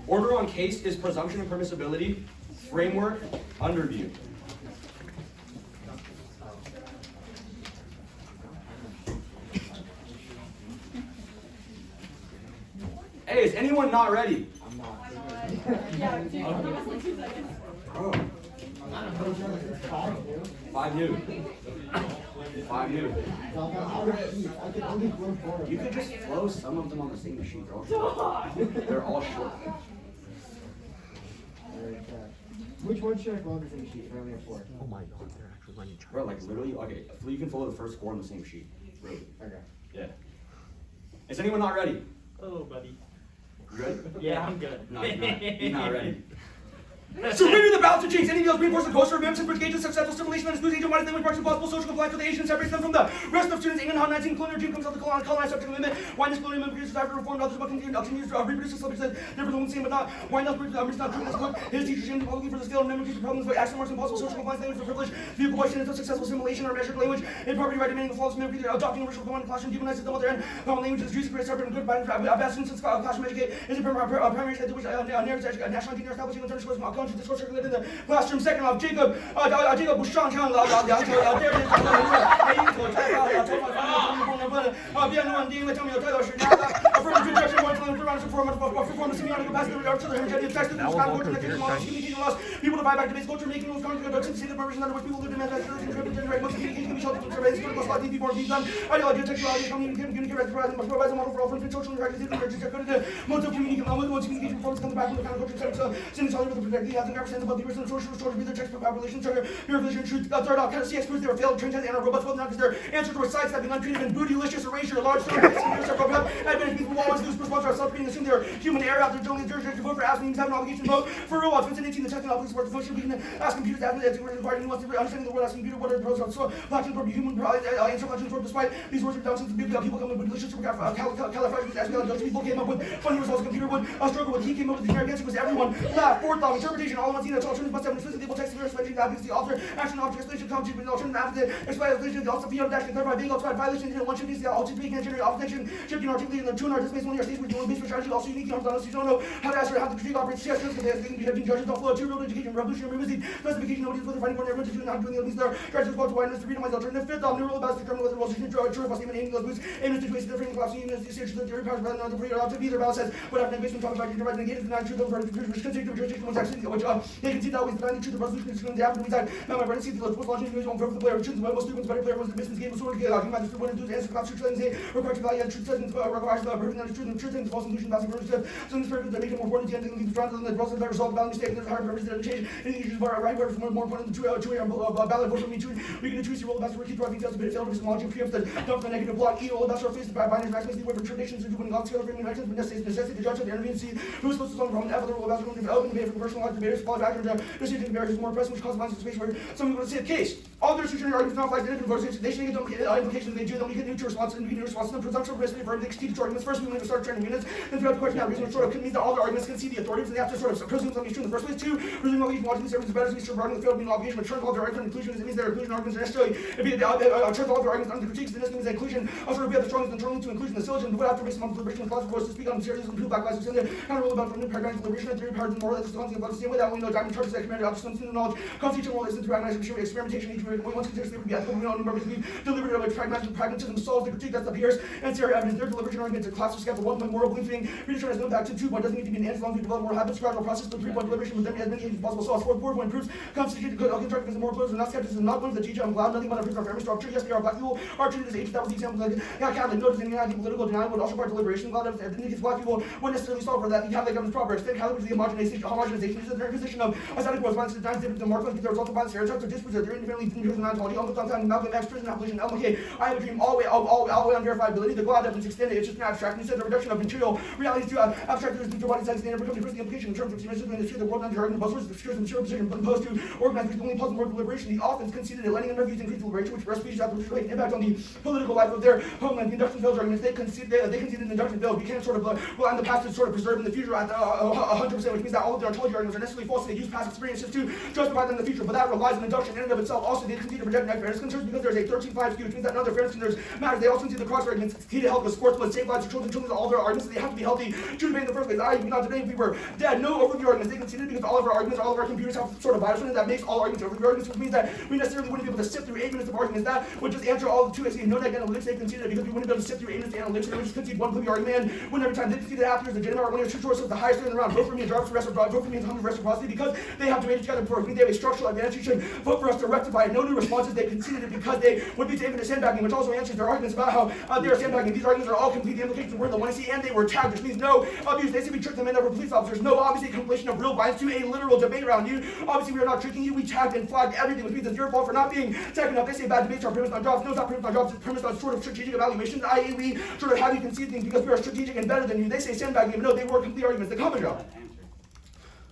Order on case is presumption and permissibility, framework, underview. Hey, is anyone not ready? I'm not. Oh. 5 new. 5 new. You could just flow some of them on the same sheet. They're all short. Which one should I flow on the same sheet? I only have 4. Oh my god, they're actually running track. Bro, like literally, okay, you can follow the first 4 on the same sheet. Really. Okay. Yeah. Is anyone not ready? Oh, buddy. You ready? Yeah, I'm good. No, he's not ready. Surrender the balance of change. Any of those reinforce the coaster of members and engage in successful stimulation and smooth agent minus language parts possible social compliance with the Asian separates them from the rest of students. England, hot 19 colonial regime comes out the colonized subject limit. Why this colonial member produces after reformed others but continues to reproduce the subject says different than the same but not. Why not it's not true as good. His teachers shamed publicly for the scale of memory future problems by accent marks and possible social compliance language for privilege. Vehicle question of successful simulation or measured language. A property right demanding the flawless memory adopting universal command classroom demonizes them other end. Common language is juicy, great separate and good by best since classroom educate is a primary state to which narrative national identity establishing international conscious discourse circulated in the classroom. Second off, Jacob Broussard, people divide back to base culture, making those content to see the version under which people live in and generate most communication can be sheltered from surveillance, critical slot, people are being done, ideology, sexuality, communicate, provide a model for all from social interactions, modes of communication performance comes back from the kind of culture, since all of the protecting has and represents about the person social stories, be their text population, sugar, purification, truth, third off, kind of see experts, they were failed, transcend, and robots, whether or not because their answers were sidestepping, untreated, and bootylicious erasure, large story, advantage people will always lose response to ourselves being assumed their human error after doing the jurisdiction to vote for asking, have an obligation to vote for real. Since 18, the technical obligation for function, we can ask computers to requiring nuance, understanding the word, asking computer what are the pros of so platforms for human answer platforms for despite these words are down since people come up with delicious califragilistic people came up with funny results. Computer would struggle with. He came up with the generic answer was everyone laugh. Fourth off, interpretation. All one seen that alternatives must have an explicitly able text, explaining the advocacy, author, action, object, explanation, content, with alternative advocate, explanation, also beyond dash, clarify, vague, outside, violation, one should be the alternative speaking, generate obligation, shifting, articulating the tune, artist, based on your states, with your base for strategy, also unique, on you don't know how to ask or how the critique operates, yes, because they can be having judges, don't flow, two-road education, revolutionary music, specification, notice, whether finding for everyone to do, not doing the things there, tries to spot to wideness, to freedom, alternative, fifth, neural about to determine whether it was true, must even aiming those boots, aim in situation, different collapse, even as the stage, the theory, powers, rather than the breeder, to be their balance says, whatever, basement, talking about, you're negative, the non-truth, those which consider jurisdiction, was actually, which, they can see that always the truth, the resolution is going to happen, we said, now my brother sees the most logical news on the player, which is the most students, better player was the business game, was sort of like, the one who answer, class, truth, say, required to value, truth, requires the perfect truth, and truth, and false illusion, value, so this purpose, they make it more important, the end, and stronger than the process that resolve value mistake, there's a hard purpose that change, and you use right word more important than true, ballot vote for me, true, we can choose your role about to keep driving details, but it failed to epistemology, preempts the dump the negative block, all about our face, the binary maximum, the word for traditions, and doing all together, bringing actions, but necessity, the judge of the intervene, see who's supposed to solve the problem, the role about to develop, and for personal life, debaters, follow back, and decision barriers more pressing, which causes violence in space where someone going to see a case. All their institutional arguments not like the different they should get implications they do, then we get neutral response, and we get response to the presumption of risk for the teach arguments. First, we need to start training units, then throughout the question, reason which sort of means that all their arguments can see the authority, so they have to sort of presume something is true in the first place. Two, presume obligation watching these arguments better, so we start regarding the field being an obligation, but turns all their arguments into inclusion, it means their inclusion arguments are necessarily, turns all their arguments under the critiques, then this means that inclusion also be at the strongest causes internally to inclusion the syllogism, what after based on deliberation of philosophy to speak on materialism, prove back lies within the counter rule about from new paradigm deliberation and theory paradigm moral ethics, concept about the same way that we know diamond charges that command objects to knowledge, constitution moral ethics, pragmatism, experimentation, each way once considers slavery to be ethical, we know number of deliberative pragmatism solves the critique that appears and serious evidence. Their deliberation argument to class scale for 1 point moral believing, predetermined as no back to 2 point doesn't need to be an end long to develop moral habits, gradual process, but 3 point deliberation with them as many as possible. So 4 point proofs constitute good constructive more close and not skepticism, not going to the teacher. I'm glad nothing but our proofs are fairness to arbitrary. Yes, they are black people are treated as agents. That was the example. Like, yeah, Catholic notice any political denial would also part deliberation. Glad that indicates black people wouldn't necessarily solve for that. The Catholic government's proper extent. Catholic is the homogenization is their position of ascetic response to times the Mark get the result of violent stereotypes or disputes that they're independently in terms of ontology. Uncle Tom, Malcolm X, prison abolition, LMK. I have a dream all the way on verifiability. The glad evidence extended. It's just an abstract. And he said the reduction of material realities to abstract theories to body size standard becomes the implication in terms of experiences in the world under argument buzzwords, the obscure and material position opposed to organized which only possible more deliberation. The authors conceded that letting them refuse increased deliberation, which breastfeeds have an impact on the political life of their homeland. The induction fails arguments. They conceded the induction failed. We can't sort of rely on the past to sort of preserve in the future at 100%, which means that all of their ontology arguments are necessarily false. They use past experiences to justify them in the future, but that relies on induction in and of itself. Also, they concede to reject fairness concerns because there's a 13.5 skew, which means that none of their fairness concerns matters. They also concede the cross arguments. Key to health with sports, but save lives of children. Children, all their arguments, they have to be healthy to debate in the first place. I not debating if we were dead. No overview arguments. They conceded because all of our arguments, all of our computers have sort of virus in it that makes all arguments overview arguments, which means that we necessarily wouldn't be able to sift through 8 minutes of arguments. That would just answer all the 2 no neg analytics. They conceded because we wouldn't be able to sift through 8 minutes of analytics. They would just concede one plebeian argument. And when every time they conceded after is the legitimate argument, two choices, the highest in the round. Vote for me and Jarvis for reciprocity. Vote for me and Hummer for reciprocity because they have debated together before. They have a structural advantage. You should vote for us to rectify it. No new responses. They conceded it because they would be taken to sandbagging, which also answers their arguments about how they are sandbagging. These arguments are all complete. The implications were the 1C and they were tagged, which means no abuse. They say we tricked them in over police officers. No, obviously completion of real violence to a literal debate around you. Obviously we are not tricking you. We tagged and flagged everything, which means it's your fault for not being tagged enough. They say bad debates are premised on jobs. No, it's not premised on jobs. It's premised on sort of strategic evaluations, i.e. we sort of have you concede things because we are strategic and better than you. They say sandbagging, but no, they were complete arguments. The common job.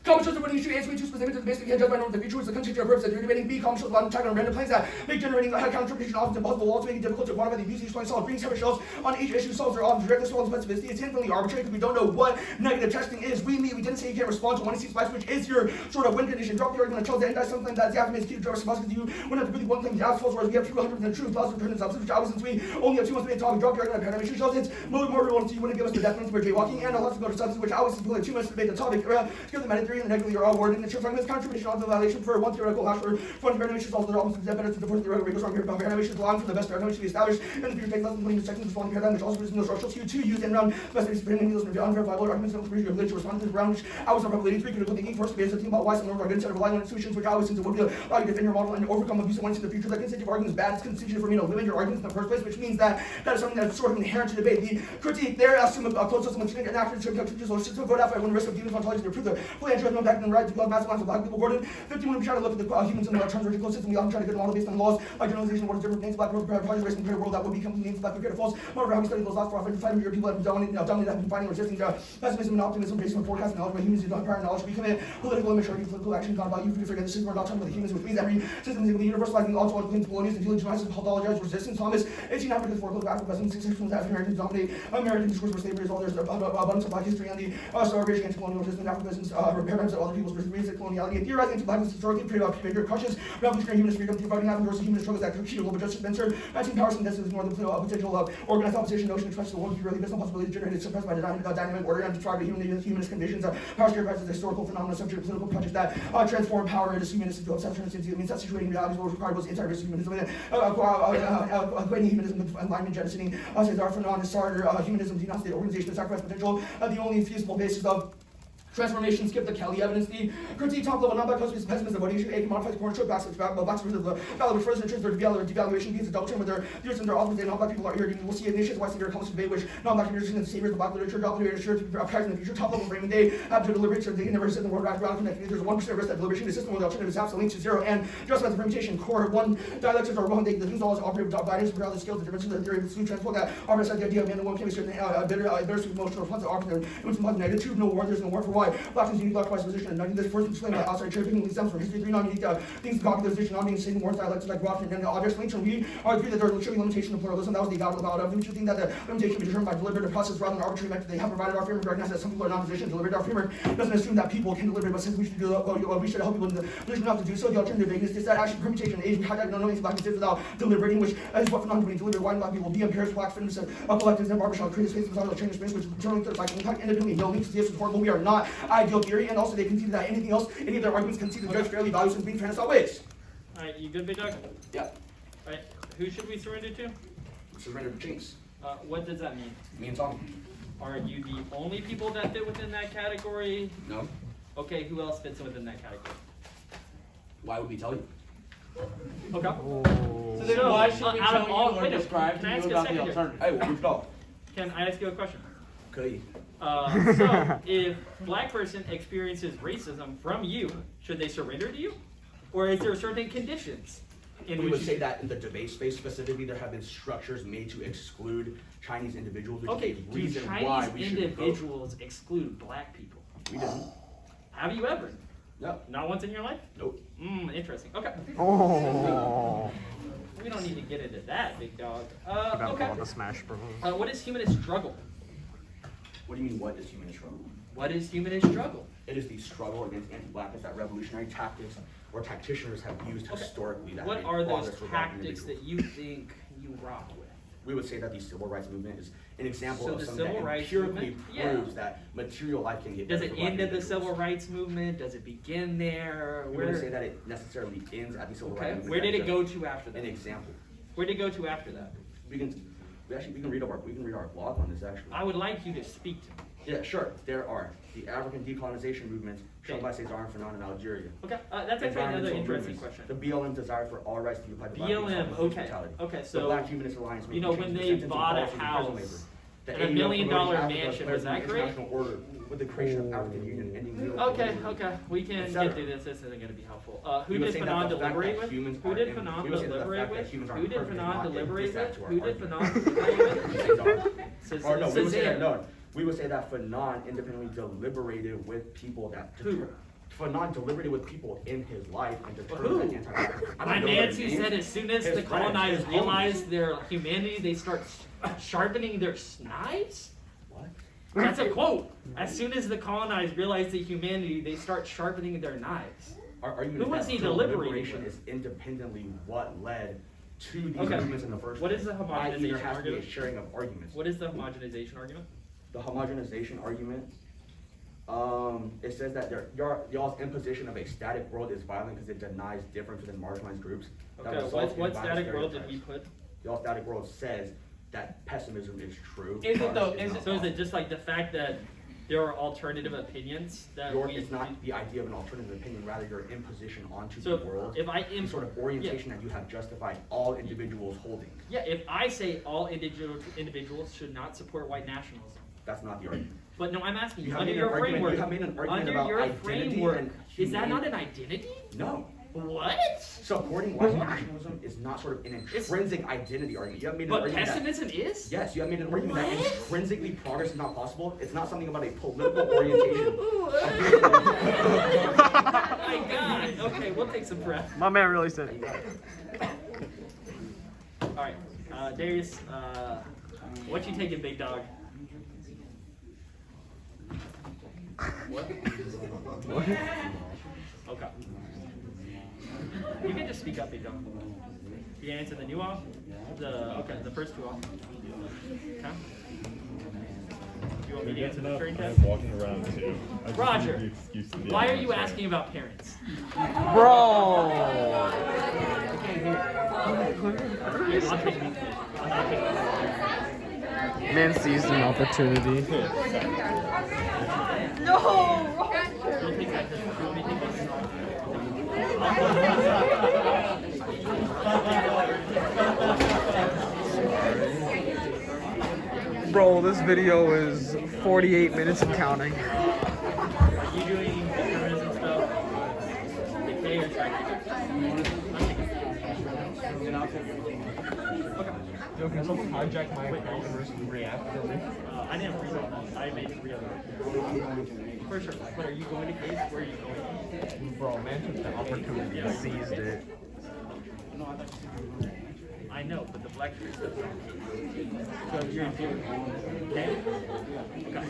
Common shows are when you shoot answering too specific to the basic and judged by norms. The future is the country of verbs that you're debating. B, common shows about attacking on random planes that make generating counter interpretation often impossible. Walls making it difficult to quantify the abuse each point solved. Brings separate shells on each issue solves are often directly solved specificity. It's infinitely arbitrary because we don't know what negative testing is. We didn't say you can't respond to 1C splice, which is your sort of win condition. Drop the argument until the end. That's something that's the affirmative key to Jarvis because you wouldn't have to really one claim the false, whereas we have true 100% true positive dependence opposite, which obviously since we only have 2 months to make talk, drop the argument paradigm issue shells. It's more relevant to you wouldn't give us the death penalty for jaywalking and a lot to go to substance, which always is only 2 months to debate the topic. Give the meta theory and the negatively are all worded. The church arguments contribution on the validation for one theoretical hash for one paradigm also the opposite better to the fourth theoretical rigorous argument about paradigm belong for the best paradigm to be established and the future takes less than 20 seconds to respond to paradigm which also produces no structural skew to use and round best basis for any of the unverifiable arguments and the of to respond to the ground which I was not probability 3 critical thinking force to be able to think about why some of our good instead of relying on institutions which always seems to would be allow you to defend your model and overcome abuse once in the future. That constitutive argument is bad. It's constitutive for me to limit your arguments in the first place, which means that is something that's sort of inherent to debate. The critique there assume a close system which and after the system vote out when risk of dealing ontology to prove the full answer has no impact on the right to build massive amounts of black people. Gordon 51 we try to look at the humans in the terms of system. We often try to get a model based on laws like generalization of what is different things black project race compared world that would become names black compared to false. Moreover, how we study those last 400 years people have been dominated have been finding resisting pessimism and optimism based on forecasting knowledge by humans who don't prior knowledge become a political immaturity political action not about you forget the system we're not talking about the humans which means every system is universalizing all to claims colonies and dealing with pathologize resistance. Thomas 18 Africans for political African 6 systems African Americans dominate American discourse for slavery as well. There's abundance of black history and the starvation against colonial resistance Africans paradigms of other people's race coloniality and theorizing into blackness historically behavior conscious revolutionary humanist freedom dividing out versus human struggles that create global justice Spencer 19 powers and destinies ignore the potential of organized opposition notion expressed the world really based on possibility generated suppressed by the dynamic order and described the humanist conditions power characterized as historical phenomena subject to political projects that transform power into humanistic to obsession it means that situating realities what was required was anti-racist humanism equating humanism with enlightenment jettisoning Cesar Fernand Sartre humanism denounce the organization of sacrifice potential the only feasible basis of transformation, skip the Kelly evidence, the critique top level, non-bipolar pessimism, what issue A can modify the corner short backs of the valid with further interest, their devaluation means a double turn with their views and their authors, and non-black people are irritating. We'll see a nationwide severe comes to debate which non-black communities and the saviors of black literature, double literature to practice in the future, top level framing they have to deliberate so they can never sit in the world around connected. There's a 1% risk that deliberation the system where the alternative is absolute to zero and just as the permutation core one dialectics are wrong, the things always operate without guidance, without the skills, the dimensions of the theory of the solution transport that offers the idea of man and woman can be certain bittersweet emotional response to opposite, it was negative, no war, there's no war for why. why black is unique, black twice position, and this first explained by outside cherry picking stems from history, three non-unique things copy the position, not being single more dialects like Washington and the objects linked, and we agree that there are trivial limitation of pluralism. That was the about of. We should think that the limitation be determined by deliberative process rather than arbitrary method. They have provided our framework recognize that some people are not in position to deliberate. Our framework doesn't assume that people can deliberate, but since we should we should help people in the position not to do so. The alternative vagueness is that action permutation age we highlight no knowing black without deliberating, which is what phenomenon deliberate. Why black people be in Paris, black fitness, collectives and barbershop create space without train space, which generally like impact independently. No links to this is horrible. We are not ideal theory, and also they concede that anything else, any of their arguments concede the judge fairly values and being fairness outweighs. Alright, you good, big dog? Yeah. Alright, who should we surrender to? Surrender to Jinx. What does that mean? Me and Tommy. Are you the only people that fit within that category? No. Okay, who else fits within that category? Why would we tell you? Okay. So then why should we out tell of you all- or wait a- describe can I to ask you you a about the second here? alternative? Hey, well, we've got. Can I ask you a question? Okay. So, if black person experiences racism from you, should they surrender to you? Or is there certain conditions in We which would you say that in the debate space specifically, there have been structures made to exclude Chinese individuals, which Okay, is the do reason why Chinese we should vote. individuals exclude black people? We didn't. Have you ever? No. Not once in your life? Nope. Interesting. Okay. Oh. We don't need to get into that, big dog. About Okay. all the Smash Bros. What is humanist struggle? What do you mean, what is humanist struggle? What is humanist struggle? It is the struggle against anti-blackness that revolutionary tactics or tacticians have used historically. That What made are those progress for black tactics individuals. that you think you rock with? We would say that the civil rights movement is an example So of the something civil that rights empirically movement? Yeah. proves that material life can get Does better it for black end at the individuals. civil rights movement? Does it begin there? We wouldn't say that it necessarily ends at the civil rights Okay. movement. Where did it That's go just to after that? An example. Where did it go to after that? We can read our blog on this actually. I would like you to speak to me. Yeah, sure. There are the African decolonization movement shown by Cesar and Fanon in Algeria. Okay, that's actually another interesting question. The BLM desire for all rights to be applied to black BLM, people. okay, okay, The so, Black Humanist Alliance. you know, when they bought a house and $1 million mansion, was that great? Order with the creation of African Union ending real Okay, colonialism. okay, we can etc. get through this. This isn't going to be helpful. Who We would did say that Fanon the fact deliberate that with? humans Who aren't did in- Fanon we would say that the deliberate fact that with? humans aren't Who did perfect is Fanon not deliberate introduced with? to our Who did argument. Fanon deliberate with? Or no, we would say that Cesar. no. We would say that Fanon independently deliberated with people that Who? Fanon deliberated with people in his life and Who? determined that anti-black. My Nancy said as soon as His the friends, colonizers his homies. realize their humanity, they start sharpening their knives? What? That's a quote. As soon as the colonized realize the humanity, they start sharpening their knives. Our argument Who is was that he deliberating deliberation with? is independently what led to these Okay. arguments in the first What place. is the I.e., homogenization there has to be a argument? sharing of arguments. What is the homogenization argument? The homogenization argument, it says that y'all's imposition of a static world is violent because it denies difference within marginalized groups. That Okay, results in what violent static world did we stereotypes. put? Y'all static world says that pessimism is true. Is it though? Trust Is not it So is it possible. just like the fact that there are alternative opinions that we... It's not the idea of an alternative opinion, rather your imposition onto So the world. if I The sort of orientation that you have justified all individuals holding. Yeah, if I say all individuals should not support white nationalism. That's not the argument. But no, I'm asking You you, have under made your an argument- framework. you have made an argument Under about your identity framework, and is that not humanity. an identity? No. What? Supporting white nationalism is not sort of an intrinsic identity argument. You have made an But argument pessimism is? Yes, you have made an argument that What? intrinsically progress is not possible. It's not something about a political orientation. My God. Okay, we'll take some breath. My man really said. All right, Darius, what you taking, big dog? What? Okay. You can just speak up, big dog. You answer the new off? The first two off. Okay. You want me to answer the third test? I'm walking around too. I just Roger, need the excuse to be why on are my you show. asking about parents? Bro! Here, I'll take these. I'll take these. Man seized an opportunity. You'll take that. You want me to take this? Bro, this video is 48 minutes and counting. Are you doing determinism stuff? Decay or track? Yo, can someone hijack my account and react for me? I didn't read all that. I made 3 of them. For sure. But are you going to case? Where are you going? Bro, man took the opportunity and seized it. I know, but the black tree stuff. So you're in favor. Okay? Okay.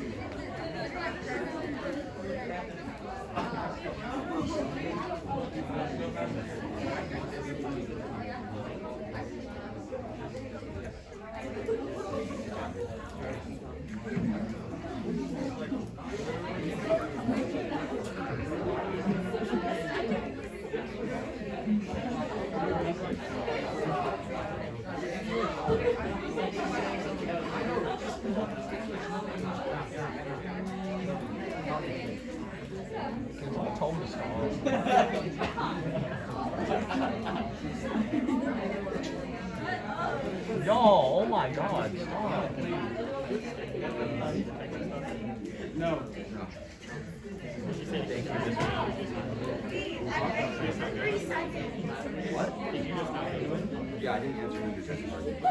I told him to stop. Yo, oh my god, stop. No. Thank you. What? Yeah, I didn't answer any Jesuit argument.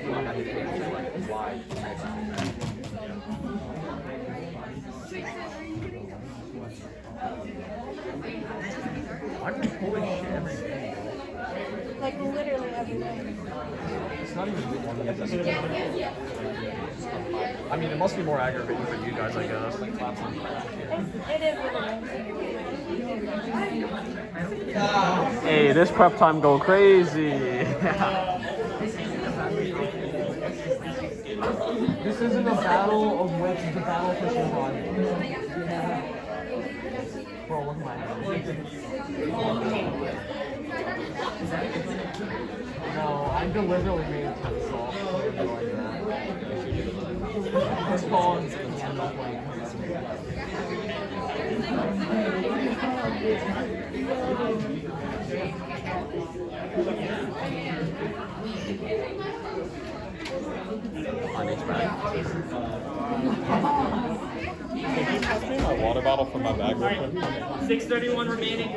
Like, I didn't answer like why I'm pulling shit every day. Like literally every day. It's not even good one yet. I mean, it must be more aggravating for you guys, I guess. It is what it is. Hey, this prep time go crazy. This isn't a battle of wits, it's a battle for survival. Bro, look at my hand. No, I deliberately made it to the soft like that. It's called handle playing. On its back. Can you pass me my water bottle from my bag real quick? 6:31 remaining.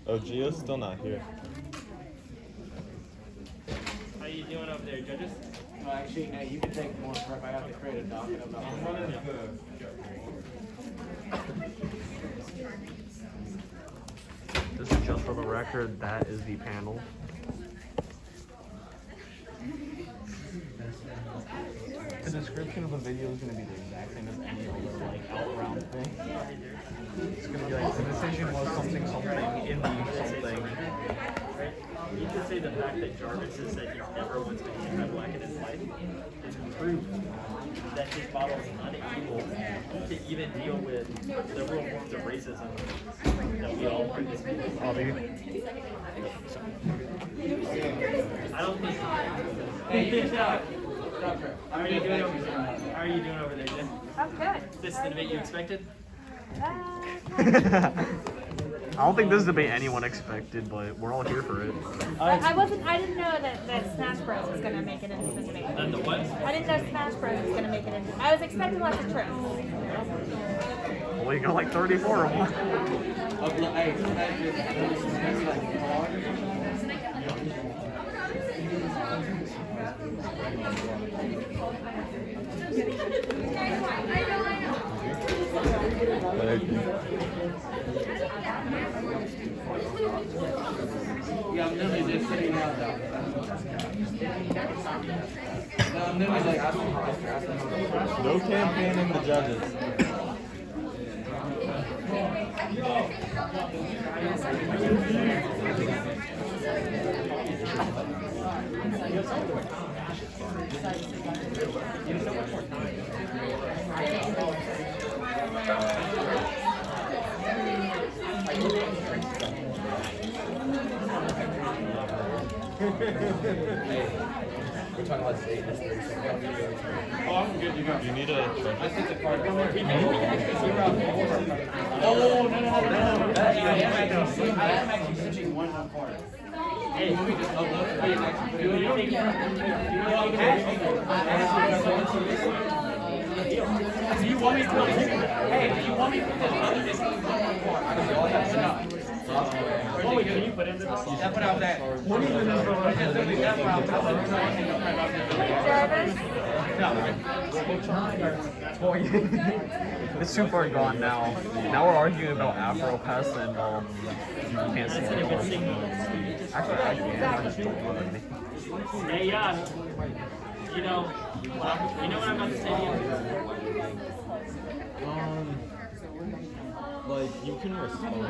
Oh, Gio's still not here. How you doing over there, judges? No, actually, hey, you can take more prep. I have to create a document about This is just for the record, that is the panel. The description of the video is going to be the exact same as any other like out-round thing. It's going to be like, the decision was something in the something. You could say the fact that Jarvis has said he's never once been anti-black in his life is proof that his model is unable to even deal with liberal forms of racism that we all participate in. I don't think. Hey, stop. How are you doing over there? How are you doing over there, Jen? I'm good. Is this the debate you expected? I don't think this is the debate anyone expected, but we're all here for it. I didn't know that Smash Bros was gonna make it into the debate. And the what? I didn't know Smash Bros was gonna make it into. I was expecting lots of trips. Well, you got like 34 of them. Yeah, I'm literally just sitting out there. No, I'm literally like, No campaigning the judges. We're talking about state history. oh, I'm good, you go. You need a. I sent the card. Oh, no. I am actually switching one card. Hey, let me just upload it. Do you want me to put this? Hey, do you want me to put this other disc on one card? I don't know. Chloe, can you put in the That's what I was at. It's too far gone now. Now we're arguing about Afro Pest and you can't see That's a good signal. Actually, I can. I just don't know anything. Hey, you know what I'm about to say to you? Like, you can respond to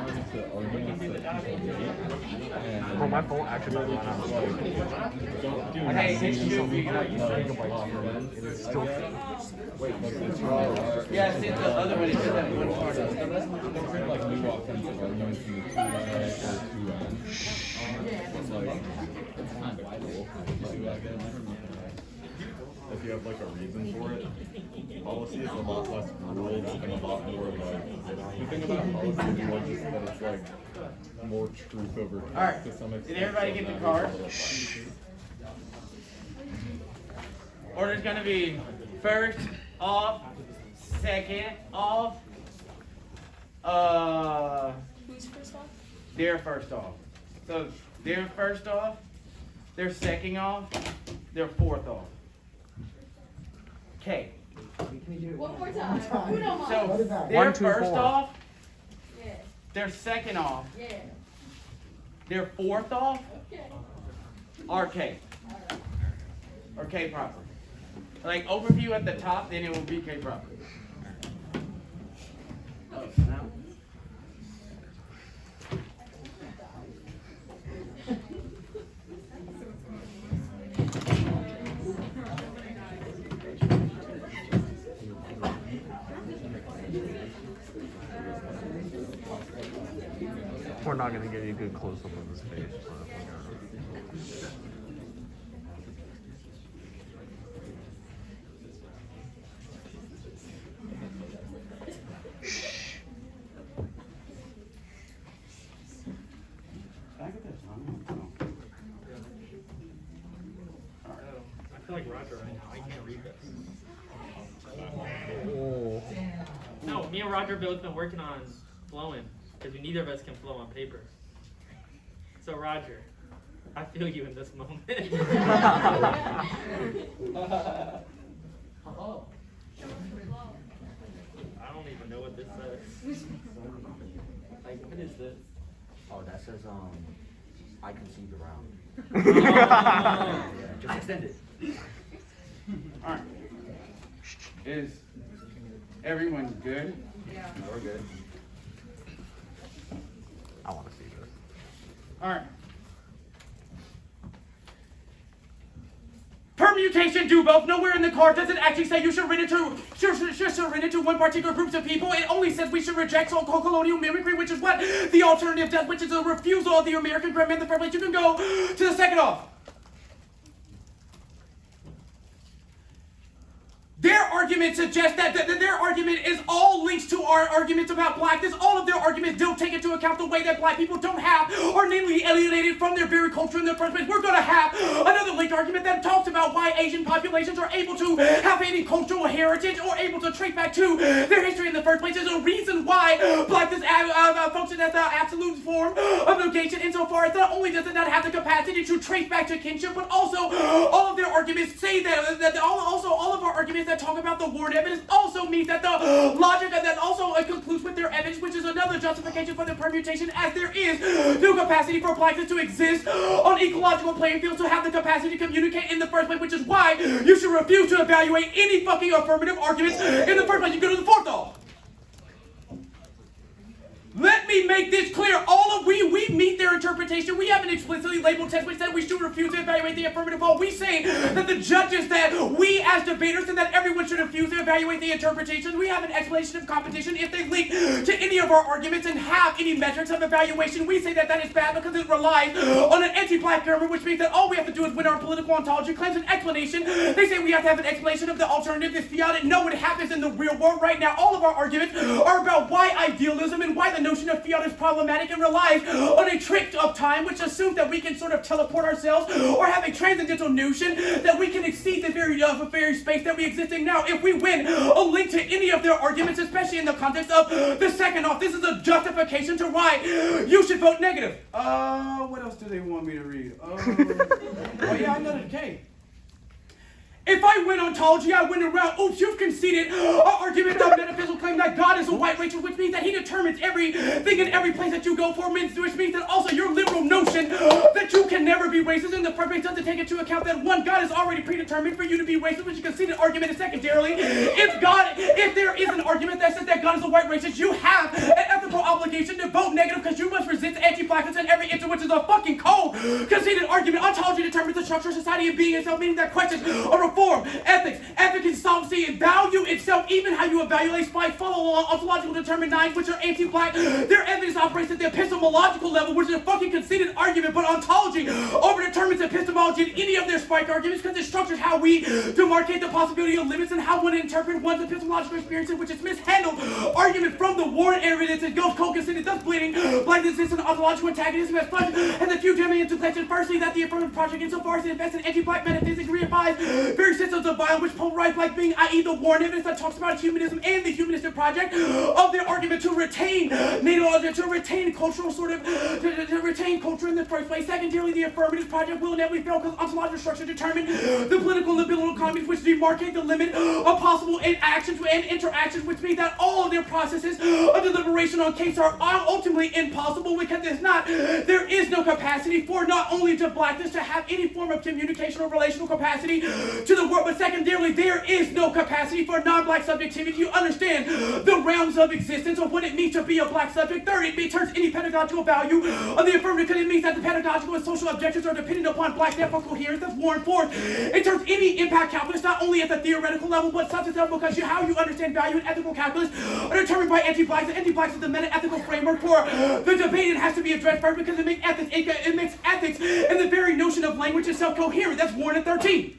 arguments that people make, and Bro, my phone actually might run out of space. don't do Hey, anything. it should be like, It's still yeah, see the other one, it says that one part. Don't bring like new offensive arguments in the 2A or 2N. Like, it's kind of cool. You see what I get? If you have like a reason for it, policy is a lot less rules and a lot more like, the thing about policy is more just that it's like more truth over truth Alright, to some extent. did everybody get the card? Order's gonna be first off, second off, Who's first off? they're first off. So they're first off, they're second off, they're fourth off. Okay, One more time. Who don't mind? so they're 1, 2, first 4. off, Yeah, they're second off, yeah. they're fourth off, Okay. RK. Or K proper. Like overview at the top, then it will be K proper. Oh, snap. We're not gonna get a good close up of his face. I feel like Roger right now. I can't read this. Oh. No, me and Roger both been working on flowing because neither of us can flow on paper. So Roger, I feel you in this moment. I don't even know what this says. Like, what is this? Oh, that says, I conceived around. Oh. Just extend it. Alright. Is everyone good? We're good. I want to see this. Alright. Permutation do both. Nowhere in the card does it actually say you should surrender to one particular group of people. It only says we should reject so-called colonial mimicry, which is what the alternative does, which is a refusal of the American grandman in the first place. You can go to the second off. Their argument suggests that their argument is all linked to our arguments about blackness. All of their arguments don't take into account the way that black people don't have, or namely alienated from their very culture in the first place. We're going to have another linked argument that talks about why Asian populations are able to have any cultural heritage or able to trace back to their history in the first place. There's a reason why blackness functions as the absolute form of negation insofar as not only does it not have the capacity to trace back to kinship, but also all of their arguments say that all of our arguments that talk about the word evidence also means that the logic that also concludes with their evidence, which is another justification for the permutation, as there is no capacity for blackness to exist on ecological playing fields to have the capacity to communicate in the first place, which is why you should refuse to evaluate any fucking affirmative arguments in the first place. You go to the fourth off. Let me make this clear. We meet their interpretation. We have an explicitly labeled text which said we should refuse to evaluate the affirmative vote. We say that the judges, that we as debaters, and that everyone should refuse to evaluate the interpretation. We have an explanation of competition. If they link to any of our arguments and have any metrics of evaluation, we say that that is bad because it relies on an anti-black grammar, which means that all we have to do is win our political ontology claims an explanation. They say we have to have an explanation of the alternative, this theodic. No, it happens in the real world right now. All of our arguments are about why idealism and why the notion of the field is problematic and relies on a trick of time, which assumes that we can sort of teleport ourselves or have a transcendental notion that we can exceed the very space that we exist in now. If we win a link to any of their arguments, especially in the context of the second off, this is a justification to why you should vote negative. What else do they want me to read? Oh yeah, I know the K. If I win ontology, I win around. Oops, you've conceded an argument of metaphysical claim that God is a white race, which means that he determines everything in every place that you go for, which means that also your liberal notion that you can never be racist in the first place doesn't take into account that one, God is already predetermined for you to be racist, which you conceded argument is secondarily. If there is an argument that says that God is a white racist, you have an ethical obligation to vote negative because you must resist anti-blackness in every instance, which is a fucking cold conceded argument. Ontology determines the structure of society and being itself, meaning that questions are reform, ethics, efficacy, and value itself, even how you evaluate spite, follow along ontological determined nines, which are anti-black. Their evidence operates at the epistemological level, which is a fucking conceded argument, but ontology overdetermines epistemology in any of their spike arguments because it structures how we demarcate the possibility of limits and how one interprets one's epistemological experiences, which is mishandled argument from the Warren evidence and goes co-conceded, thus bleeding blackness is an ontological antagonism as such, and the few germane implications. Firstly, that the Affirmative Project, insofar as it invests in anti-black metaphysics, reifies very systems of violence which polarize black being, i.e. the Warren evidence that talks about humanism and the humanistic project of their argument to retain to retain cultural to retain culture in the first place. Secondarily, the Affirmative Project will inevitably fail because ontological structure determine the political and biblical economies which demarcate the limit of possible actions and interactions, which means that all of their processes of deliberation on case are ultimately impossible because there is no capacity for not only to blackness to have any form of communication or relational capacity to the world, but secondarily, there is no capacity for non-black subjectivity. You understand the realms of existence of what it means to be a black subject. Third, it turns any pedagogical value of the affirmative because it means that the pedagogical and social objectives are dependent upon black network coherence. That's Warren. Fourth, it turns any impact calculus not only at the theoretical level, but substance level because how you understand value and ethical calculus are determined by anti-blacks. And anti-blacks is the meta-ethical framework for the debate. It has to be addressed first because it makes ethics and the very notion of language itself coherent. That's Warren at 13.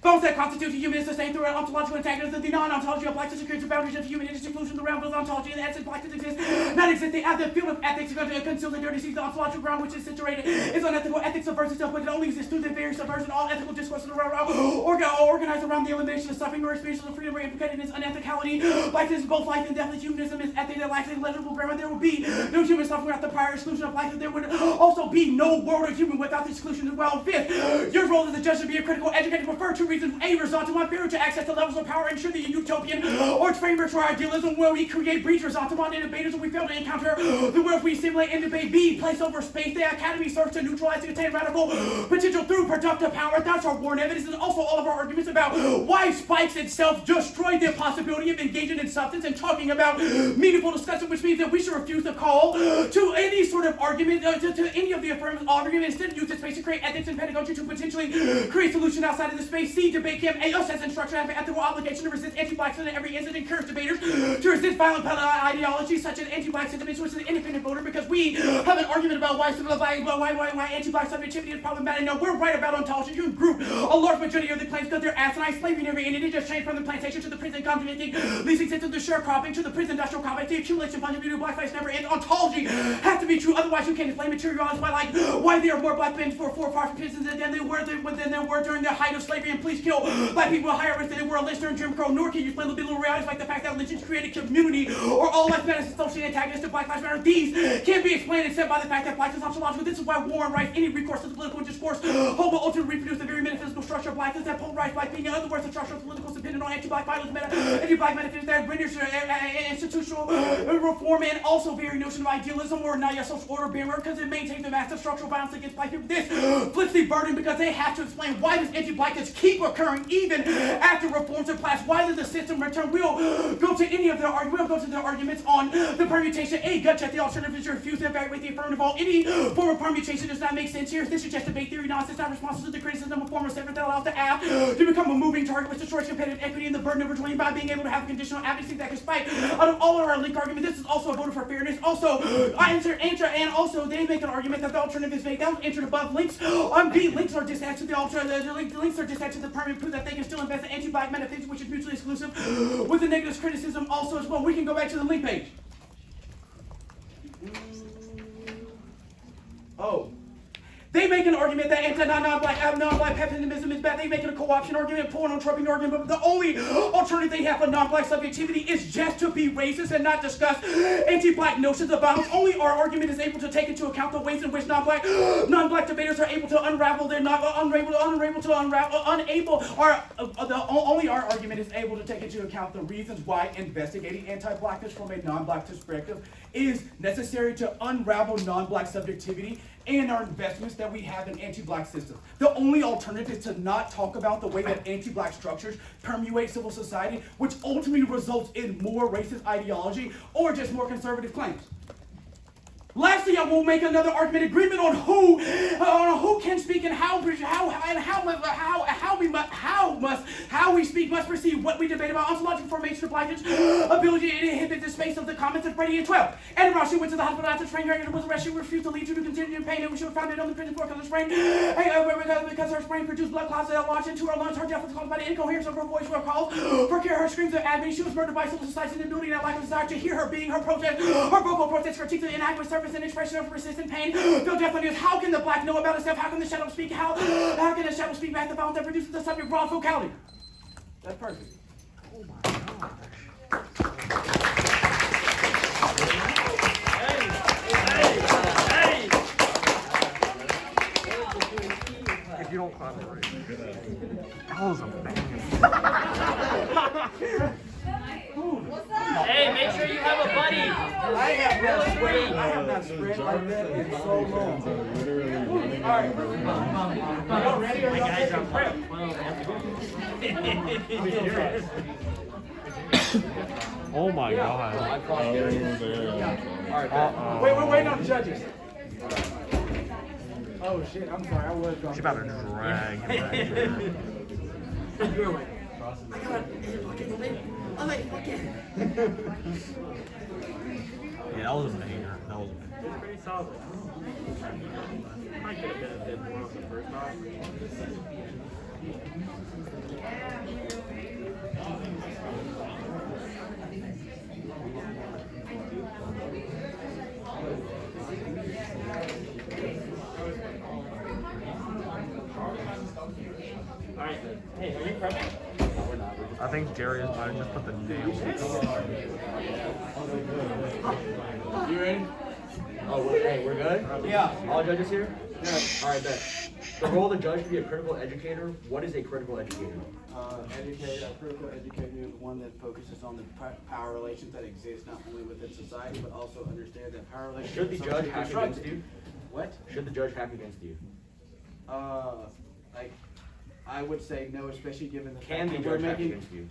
Bones that constitute the human is sustained through an ontological antagonism. The non-ontology of blackness secures the boundaries of human exclusion. The realm of ontology and the essence blackness exists, not existing. At the field of ethics, conceals the dirty seas. The ontological ground which is situated is unethical. Ethics subverts itself, but it only exists through the very subversion. All ethical discourses organized around the elimination of suffering or experience of freedom are implicated in its unethicality. Blackness is both life and death. Humanism is ethic that lacks a legible grammar. There will be no human suffering without the prior exclusion of blackness. There would also be no world of human without the exclusion as well. Fifth, your role as a judge should be a critical educator for two reasons. A, result to one failure to access to levels of power, ensure the utopian or its framework for idealism where we create breach result to one debaters when we fail to encounter the world we simulate and debate. B, place over space. The academy serves to neutralize and contain radical potential through productive power. That's our Warren evidence and also all of our arguments about why spikes itself destroyed the possibility of engaging in substance and talking about meaningful discussion, which means that we should refuse to call to any sort of argument, to any of the affirmative arguments. Instead, use this space to create ethics and pedagogy to potentially create solutions outside of the space. C, debate camp. A, us as instructor have an ethical obligation to resist anti-black sentiment in every instance, encourage debaters to resist violent ideologies such as anti-black sentiments, which is an independent voter, because we have an argument about why anti-black subjectivity is problematic. No, we're right about ontology. You group a large majority of the claims because they're asinine. Slavery never ended. It just changed from the plantation to the prison, contradicting leasing system to sharecropping to the prison industrial complex. The accumulation function due to black lives never end. Ontology has to be true, otherwise you can't explain materialize why there are more black men for 4 or 5 prisons than there were during the height of slavery, and please kill black people at higher risk than they were a lynch during Jim Crow. Nor can you explain the little realities like the fact that lynchings created community or all life matters is socially antagonistic to Black Lives Matter. These can't be explained except by the fact that black is ontological. This is why Warren writes any recourse to the political discourse hope will ultimately reproduce the very metaphysical structure of blackness that polarized black being. In other words, the structure of political is dependent on anti-black violence, anti-black metaphysics that renders institutional reform and also very notion of idealism or not yet social order barrier because it maintains the massive structural violence against black people. This flips the burden because they have to explain why does anti-blackness keep occurring even after reforms in class. Why does the system return? We'll go to any of their arguments on the permutation. A, gut check. The alternative is to refuse to evaluate the affirmative. All any form of permutation does not make sense here. This is just debate theory nonsense, not responses to the criticism of form of separate that allows the app to become a moving target which destroys competitive equity and the burden of rejoining by being able to have conditional advocacy that can spike out of all of our link arguments. This is also a voter for fairness. Also, answer, and also they make an argument that the alternative is vague. That was answered above. Links on B, links are disattached to the alternative. The links are disattached to the permanent proof that they can still invest in anti-black metaphysics, which is mutually exclusive with the negative criticism also as well. We can go back to the link page. Oh. They make an argument that non-black feminism is bad. They make a co-option argument, pornotroping argument, but the only alternative they have for non-black subjectivity is just to be racist and not discuss anti-black notions of violence. Only our argument is able to take into account the ways in which non-black debaters are able to unravel their only our argument is able to take into account the reasons why investigating anti-blackness from a non-black perspective is necessary to unravel non-black subjectivity and our investments that we have in anti-black systems. The only alternative is to not talk about the way that anti-black structures permeate civil society, which ultimately results in more racist ideology or just more conservative claims. Lastly, I will make another argument agreement on who can speak and how we speak must perceive what we debate about ontological formation of blackness, ability to inhibit the space of the comments of Brady and 12. And Ross, she went to the hospital after sprain and was arrested. She refused to leave due to continuing pain, and she was found dead on the prison floor because of sprain. Because her sprain produced blood clots that launched into her lungs. Her death was caused by the incoherence of her voice were called. For care, her screams of agony. She was murdered by civil society in the building and lack of desire to hear her being her protest, her vocal protest, critique the inadequate service and expression of persistent pain. Feel death news. How can the black know about itself? How can the shadow speak? How can the shadow speak back the violence that produces the subject broad vocality? That's perfect. Oh my gosh. If you don't clap it right. That was a bang. Hey, make sure you have a buddy. I have not spread like that in so long. All right. Y'all ready? Are y'all Guys are ready? Oh my god. Wait, we're waiting on the judges. Oh shit, I'm sorry, I was going. She about to drag him back here. Yeah, that was a banger. That was a banger. It's pretty solid. I could have been a bit more on the first half. Alright, hey, are you prepping? I think Darius might have just put the nail. You ready? Oh, hey, we're good? Yeah. All judges here? Yeah. All right, bet. The role of the judge to be a critical educator. What is a critical educator? A critical educator is one that focuses on the power relations that exist not only within society, but also understand that power relations. Should the judge hack against you? What? Should the judge hack against you? Like, I would say no, especially given the Can the fact that we're judge hack making, against you?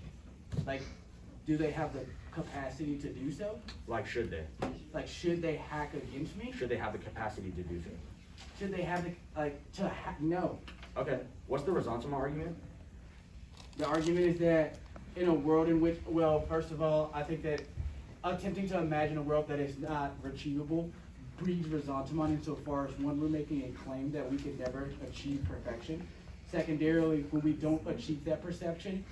like, do they have the capacity to do so? Like, should they? Like, should they hack against me? Should they have the capacity to do so? Should they have the, no. Okay. What's the resentment argument? The argument is that in a world in which, well, first of all, I think that attempting to imagine a world that is not achievable breeds resentment insofar as one, we're making a claim that we can never achieve perfection. Secondarily, when we don't achieve that perfection,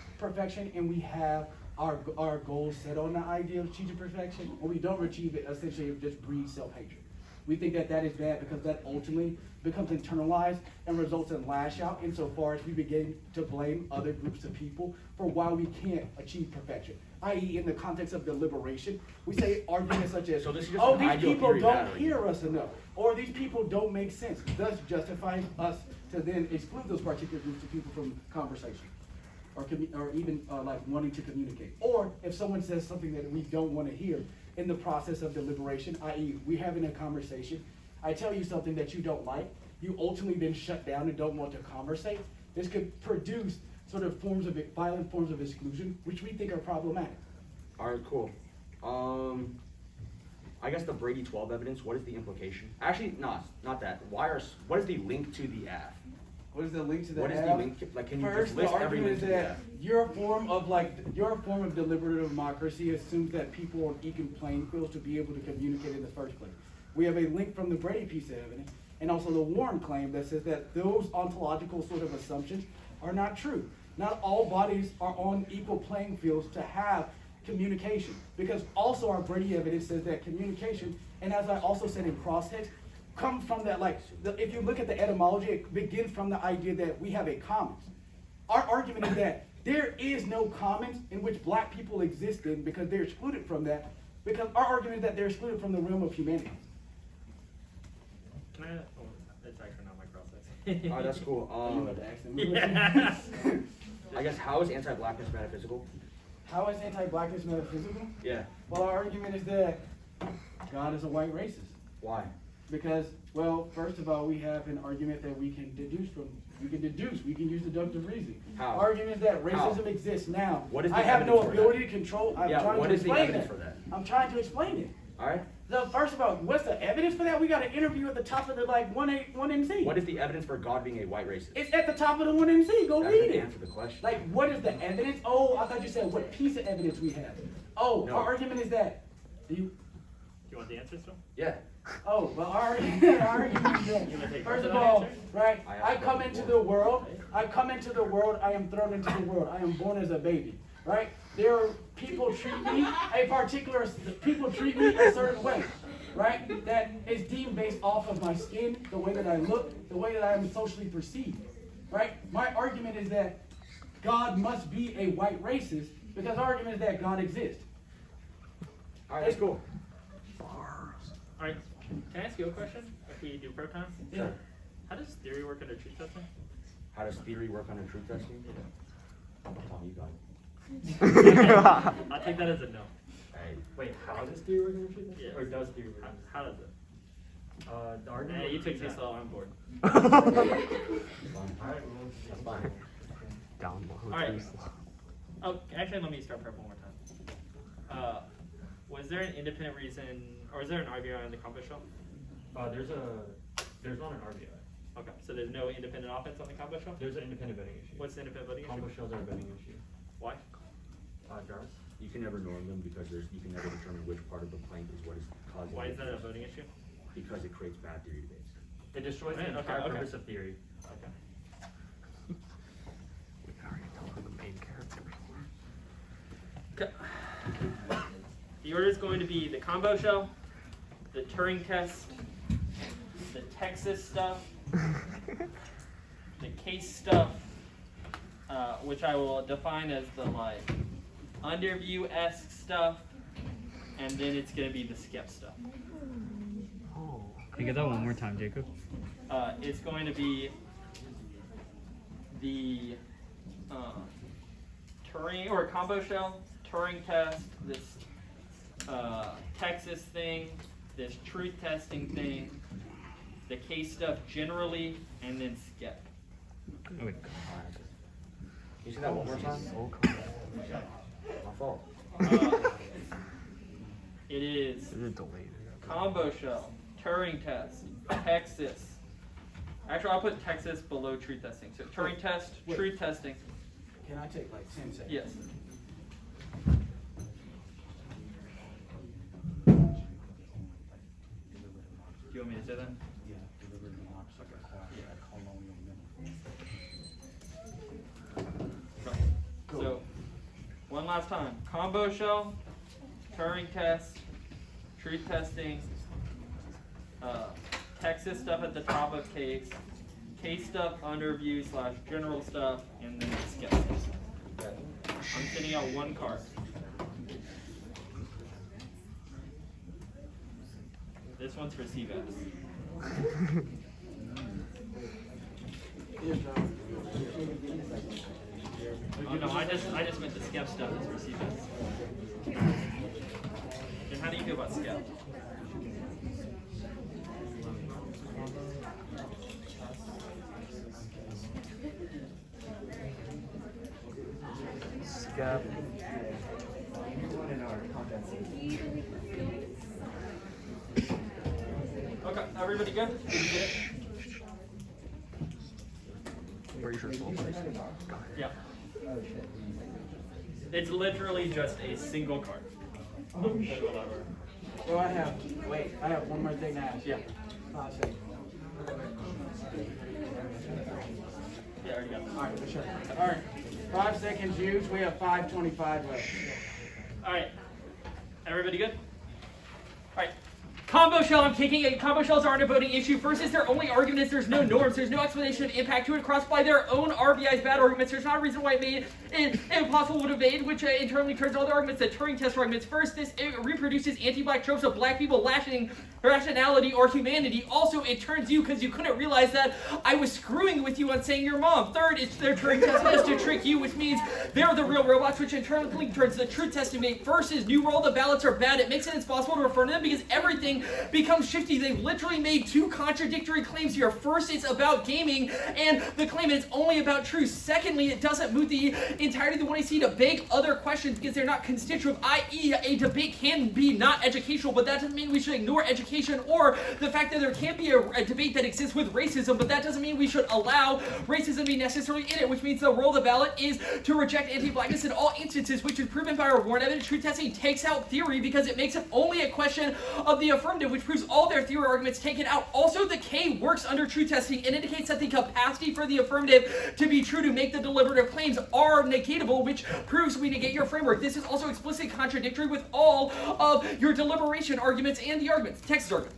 and we have our goals set on the idea of achieving perfection, when we don't achieve it, essentially it just breeds self-hatred. We think that that is bad because that ultimately becomes internalized and results in lash out insofar as we begin to blame other groups of people for why we can't achieve perfection. I.e., in the context of deliberation, we say arguments such as, oh, these people don't hear us enough, or these people don't make sense, thus justifying us to then exclude those particular groups of people from conversation, or even like wanting to communicate. Or if someone says something that we don't want to hear in the process of deliberation, i.e., we having a conversation, I tell you something that you don't like, you ultimately then shut down and don't want to conversate. This could produce sort of violent forms of exclusion, which we think are problematic. All right, cool. I guess the Brady 12 evidence, what is the implication? Actually, no, not that. What is the link to the AF? What is the link to the What is the link? Like, can you First, just list the every argument link is to the that AF? your form of deliberative democracy assumes that people are on equal playing fields to be able to communicate in the first place. We have a link from the Brady piece of evidence, and also the Warren claim that says that those ontological sort of assumptions are not true. Not all bodies are on equal playing fields to have communication, because also our Brady evidence says that communication and as I also said in cross-text, comes from that, like, if you look at the etymology, it begins from the idea that we have a commons. Our argument is that there is no commons in which black people exist in because they're excluded from that, because our argument is that they're excluded from the realm of humanity. Can I? Oh, it's actually not my cross-text. Alright, that's cool. Yeah. I guess how is anti-blackness metaphysical? How is anti-blackness metaphysical? Yeah. Well, our argument is that God is a white racist. Why? Because, well, first of all, we have an argument that we can deduce from. We can use deductive reasoning. How? Our argument is that racism How? exists now. What is the I have no evidence for ability that? to control. I'm Yeah, trying what to is the explain evidence that. for that? I'm trying to explain it. Alright? So first of all, what's the evidence for that? We got an interview at the top of the like 1MC. What is the evidence for God being a white racist? It's at the top of the 1MC. Go That read doesn't it. answer the question. Like, what is the evidence? Oh, I thought you said what piece of evidence we have. Oh, No. our argument is that. Do you want the answer still? Yeah. Oh, well, our argument is that. First of that all, answer? right, I I come into the world. I come into the world. I am thrown into the world. I am born as a baby, right? There are people treat me people treat me a certain way, right? That is deemed based off of my skin, the way that I look, the way that I am socially perceived, right? My argument is that God must be a white racist because our argument is that God exists. Alright, that's cool. Alright, can I ask you a question? If we do protons? Yeah. How does theory work under truth testing? How does theory work under truth testing? Oh, you got it. I'll take that as a no. Hey. Wait, how does theory work in the truth? Yeah. Or does theory work? How does it? The argument. Yeah, you took this all on board. Alright, That's fine. Down low. Alright. Oh, actually, let me start prep one more time. Was there an independent reason, or is there an RBI on the combo shell? There's not an RBI. Okay, so there's no independent offense on the combo shell? There's an independent betting issue. What's the independent voting Combo issue? shells are a betting issue. Why? Jarvis? You can never norm them because you can never determine which part of the plank is what is causing. Why is that a voting issue? Because it creates bad theory debates. It destroys Right, the okay, entire okay. purpose of theory. Okay. We already know who the main characters Okay. The order is going to be the combo shell, the Turing test, the Texas stuff, the case stuff, which I will define as the like underview-esque stuff, and then it's going to be the skep stuff. Oh. Can you get that one more time, Jacob? It's going to be the Turing or combo shell, Turing test, this Texas thing, this truth testing thing, the case stuff generally, and then skep. Oh, wait. Can you say that one more time? So cool. My fault. It is Is it delayed? combo shell, Turing test, Texas. Actually, I'll put Texas below truth testing. So Turing test, truth testing. Can I take like 10 seconds? Yes. Do you want me to say that? Yeah, delivered democracy, colonial minimum. So, one last time. Combo shell, Turing test, truth testing, Texas stuff at the top of case stuff, underview / general stuff, and then skip stuff. I'm sending out one card. This one's for CVAS. Oh no, I just meant the skep stuff is for CVAS. And how do you feel about skep? Scap. Okay, everybody good? Did you get it? Where's your soul? Yeah. It's literally just a single card. Well, I have one more thing to ask. Yeah. 5 seconds. Yeah, I already got it. All right, for sure. All right, 5 seconds used. We have 5:25 left. All right. Everybody good? All right. Combo shell, I'm kicking it. Combo shells aren't a voting issue. First is their only argument is there's no norms. There's no explanation of impact to it crossed by their own RBI's bad arguments. There's not a reason why it made it impossible to evade, which internally turns all the arguments to Turing test arguments. First, this reproduces anti-black tropes of black people lashing rationality or humanity. Also, it turns you because you couldn't realize that I was screwing with you on saying your mom. Third, it's their Turing test is to trick you, which means they're the real robots, which internally turns the truth test to make. First is new roll the ballots are bad. It makes it impossible to refer to them because everything becomes shifty. They've literally made two contradictory claims here. First, it's about gaming, and the claim is only about truth. Secondly, it doesn't move the entirety of the 1AC to beg other questions because they're not constitutive, i.e. a debate can be not educational, but that doesn't mean we should ignore education or the fact that there can be a debate that exists with racism, but that doesn't mean we should allow racism to be necessarily in it, which means the role of the ballot is to reject anti-blackness in all instances, which is proven by our warrant evidence. Truth testing takes out theory because it makes it only a question of the affirmative, which proves all their theory arguments taken out. Also, the K works under truth testing. It indicates that the capacity for the affirmative to be true to make the deliberative claims are negatable, which proves we negate your framework. This is also explicitly contradictory with all of your deliberation arguments and the arguments. Texas argument.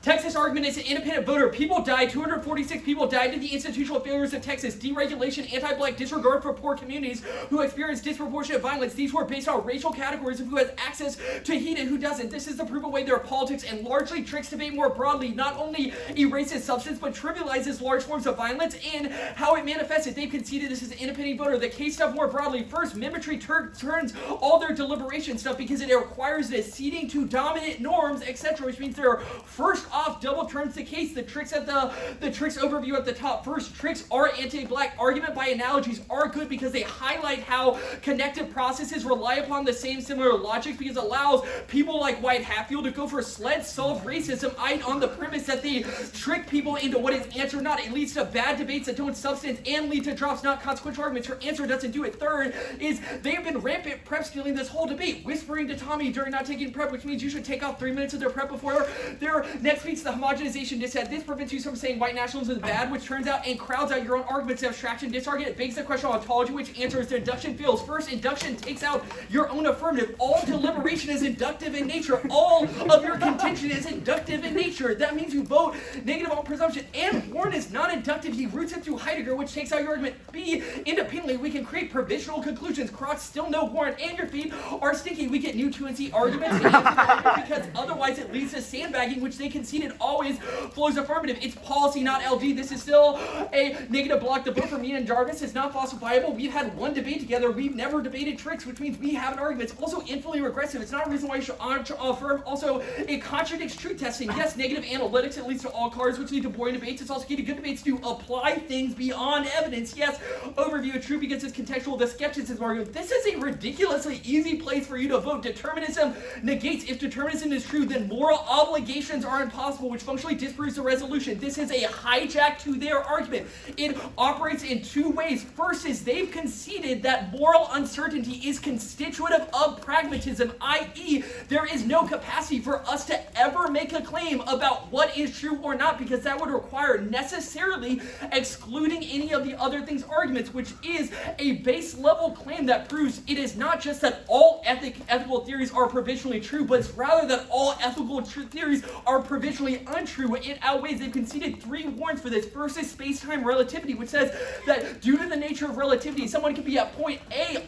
Texas argument is an independent voter. People died. 246 people died to the institutional failures of Texas. Deregulation, anti-black disregard for poor communities who experience disproportionate violence. These were based on racial categories of who has access to heat and who doesn't. This is the proof of way their politics and largely tricks debate more broadly. Not only erases substance, but trivializes large forms of violence and how it manifested. They've conceded this is an independent voter. The case stuff more broadly. First, mimicry turns all their deliberation stuff because it requires the ceding to dominant norms, etc., which means they're first off double turns the case. The tricks at the tricks overview at the top. First, tricks are anti-black. Argument by analogies are good because they highlight how connective processes rely upon the same similar logic because it allows people like White Hatfield to go for sled solve racism on the premise that they trick people into what is answer not. It leads to bad debates that don't substance and lead to drops, not consequential arguments. Your answer doesn't do it. Third is they have been rampant prep stealing this whole debate, whispering to Tommy during not taking prep, which means you should take off 3 minutes of their prep before their next speech. The homogenization dissent. This prevents you from saying white nationalism is bad, which turns out and crowds out your own arguments of abstraction disargument. It begs the question of ontology, which answers the induction fails. First, induction takes out your own affirmative. All deliberation is inductive in nature. All of your contention is inductive in nature. That means you vote negative on presumption. And Warren is not inductive. He roots it through Heidegger, which takes out your argument. B, independently, we can create provisional conclusions. Crocs still no Warren, and your feet are stinky. We get new 2NC arguments because otherwise it leads to sandbagging, which they conceded always flows affirmative. It's policy, not LG. This is still a negative block. The vote for me and Jarvis is not falsifiable. We've had one debate together. We've never debated tricks, which means we have an argument. It's also infinitely regressive. It's not a reason why you should affirm. Also, it contradicts truth testing. Yes, negative analytics. It leads to all cards, which lead to boring debates. It's also key to good debates to apply things beyond evidence. Yes, overview of truth because it's contextual. The skepticism argument. This is a ridiculously easy place for you to vote. Determinism negates. If determinism is true, then moral obligations are impossible, which functionally disproves the resolution. This is a hijack to their argument. It operates in two ways. First is they've conceded that moral uncertainty is constitutive of pragmatism, i.e. there is no capacity for us to ever make a claim about what is true or not because that would require necessarily excluding any of the other things arguments, which is a base level claim that proves it is not just that all ethical theories are provisionally true, but it's rather that all ethical theories are provisionally untrue. It outweighs. They've conceded 3 warrants for this. First is space-time relativity, which says that due to the nature of relativity, someone can be at point A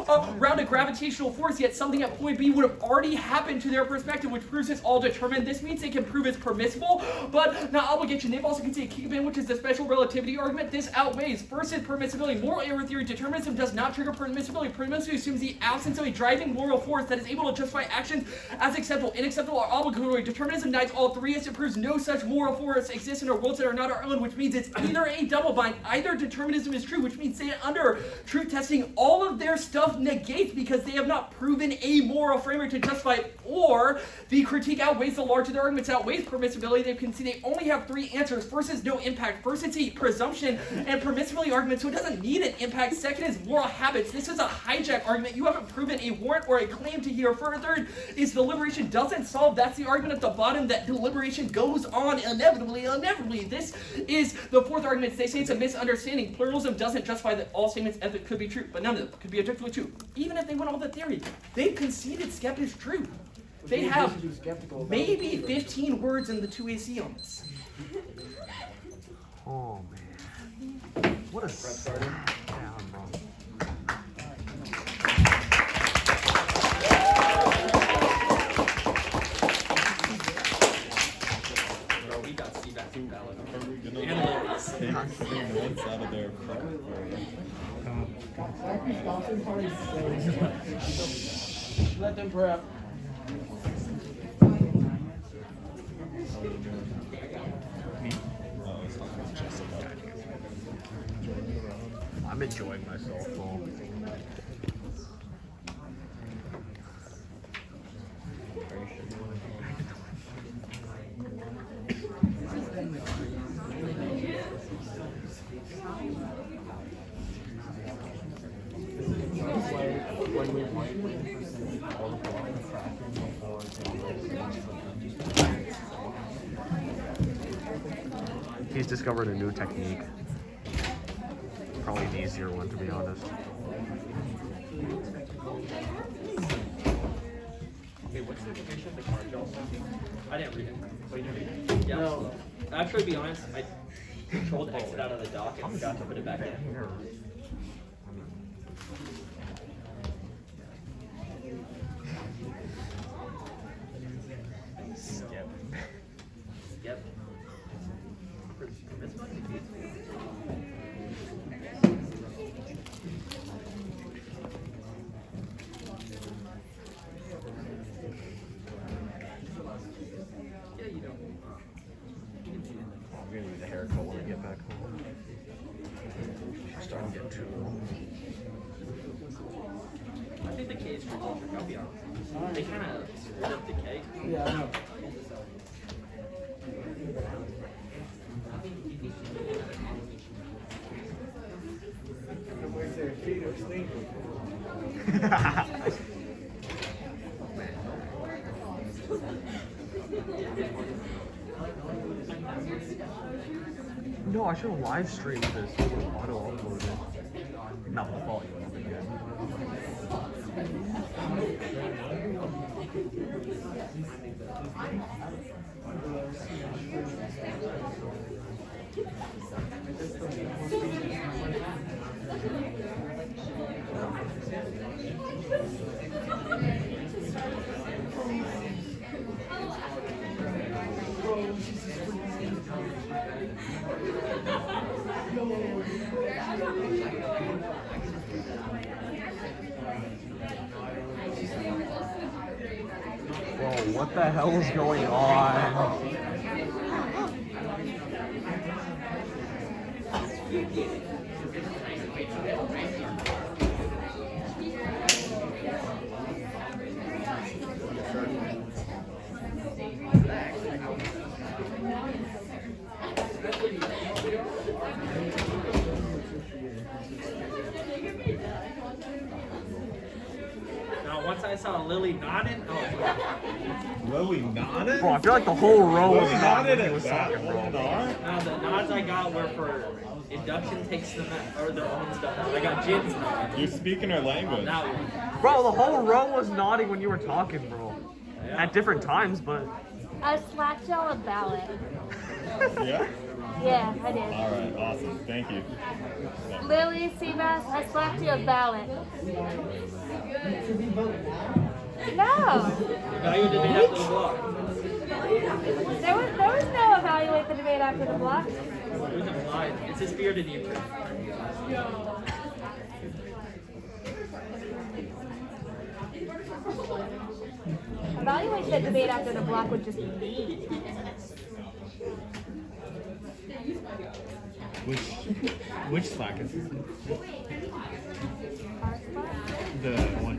around a gravitational force, yet something at point B would have already happened to their perspective, which proves it's all determined. This means they can prove it's permissible, but not obligation. They've also conceded Kickman, which is the special relativity argument. This outweighs. First is permissibility. Moral error theory. Determinism does not trigger permissibility. Permissibility assumes the absence of a driving moral force that is able to justify actions as acceptable, unacceptable, or obligatory. Determinism denies all three as it proves no such moral force exists in our worlds that are not our own, which means it's either a double bind, either determinism is true, which means they under truth testing, all of their stuff negates because they have not proven a moral framework to justify it, or the critique outweighs the larger their arguments, outweighs permissibility. They've conceded they only have 3 answers. First is no impact. First, it's a presumption and permissibility argument, so it doesn't need an impact. Second is moral habits. This is a hijack argument. You haven't proven a warrant or a claim to here. Third is deliberation doesn't solve. That's the argument at the bottom, that deliberation goes on inevitably. This is the 4th argument. They say it's a misunderstanding. Pluralism doesn't justify that all statements could be true, but none of them could be objectively true. Even if they went all the theory, they conceded skeptic is true. They have maybe 15 words in the 2AC on this. Oh man. What a Smackdown, bro. Bro, we got C-back in ballot. Are we gonna take something notes out of their prep? Let them prep. Oh, it's not Jessica. I'm enjoying myself, bro. He's discovered a new technique. Probably an easier one, to be honest. Hey, what's the information of the card y'all sent? I didn't read it. Oh, you didn't read it? Yeah. No. Actually, to be honest, I controlled exit out of the dock and forgot to put it back in. Skip. Yep. I'm gonna need a haircut when I get back home. I'm starting to get too long. I think the K is pretty electric, I'll be honest. They kind of split up the K. Yeah, I know. Their feet are sleeping. No, I should have live streamed this. It was auto uploaded. Not the volume of it yet. Whoa, what the hell is going on? Now, once I saw Lily nodding, Lily nodded? Bro, I feel like the whole row was Lily nodding nodded when he at was that talking, bro. webinar? now the nods I got were for induction takes them out, or their own stuff out. I got Jin's nod. You're speaking our language. That one. Bro, the whole row was nodding when you were talking, bro. Yeah. At different times, but... I slapped y'all a ballot. Yeah? Yeah, I did. Alright, awesome. Thank you. Lily, Seabass, I slapped you a ballot. No. Evaluate debate after the block. There was no evaluate the debate after the block. It was implied. It's a spirited evening. Evaluate the debate after the block would just be me. Which Slack is this?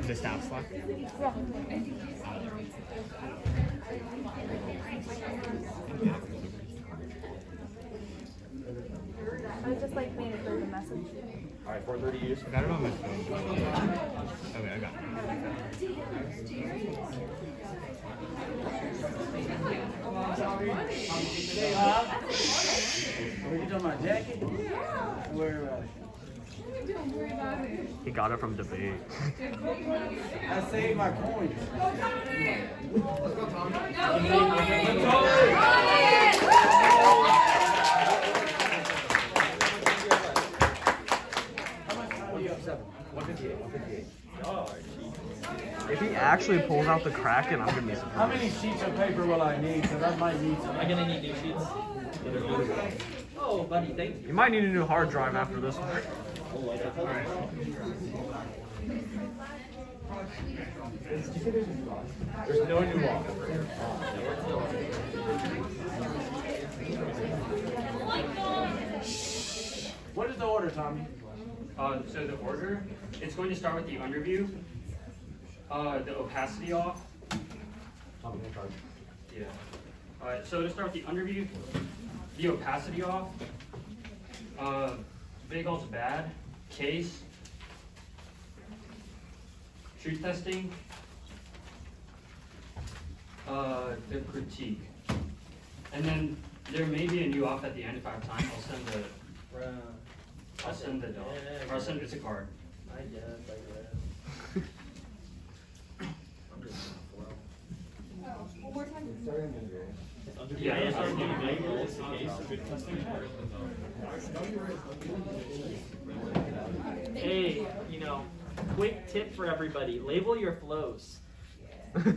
The staff Slack? Yeah. I just like made it through the message. Alright, 4:30 use. I got it on my phone. Okay, I got it. Are you talking about jacket? Where, Don't worry about it. He got it from debate. I saved my coins. If he actually pulls out the Kraken, I'm gonna be surprised. How many sheets of paper will I need? Because I might need some. I'm gonna need new sheets. Oh, buddy, thank you. You might need a new hard drive after this one. There's no new law. What is the order, Tommy? So the order, it's going to start with the underview, the opacity off. Yeah. Alright, so to start with the underview, the opacity off, big all's bad, case, truth testing, the critique. And then there may be a new off at the end if I have time. I'll send the dog. Or I'll send it's a card. I guess. I'm just One more time. Yeah, it's I'll already send it. labeled. Hey, you know, quick tip for everybody: label your flows. You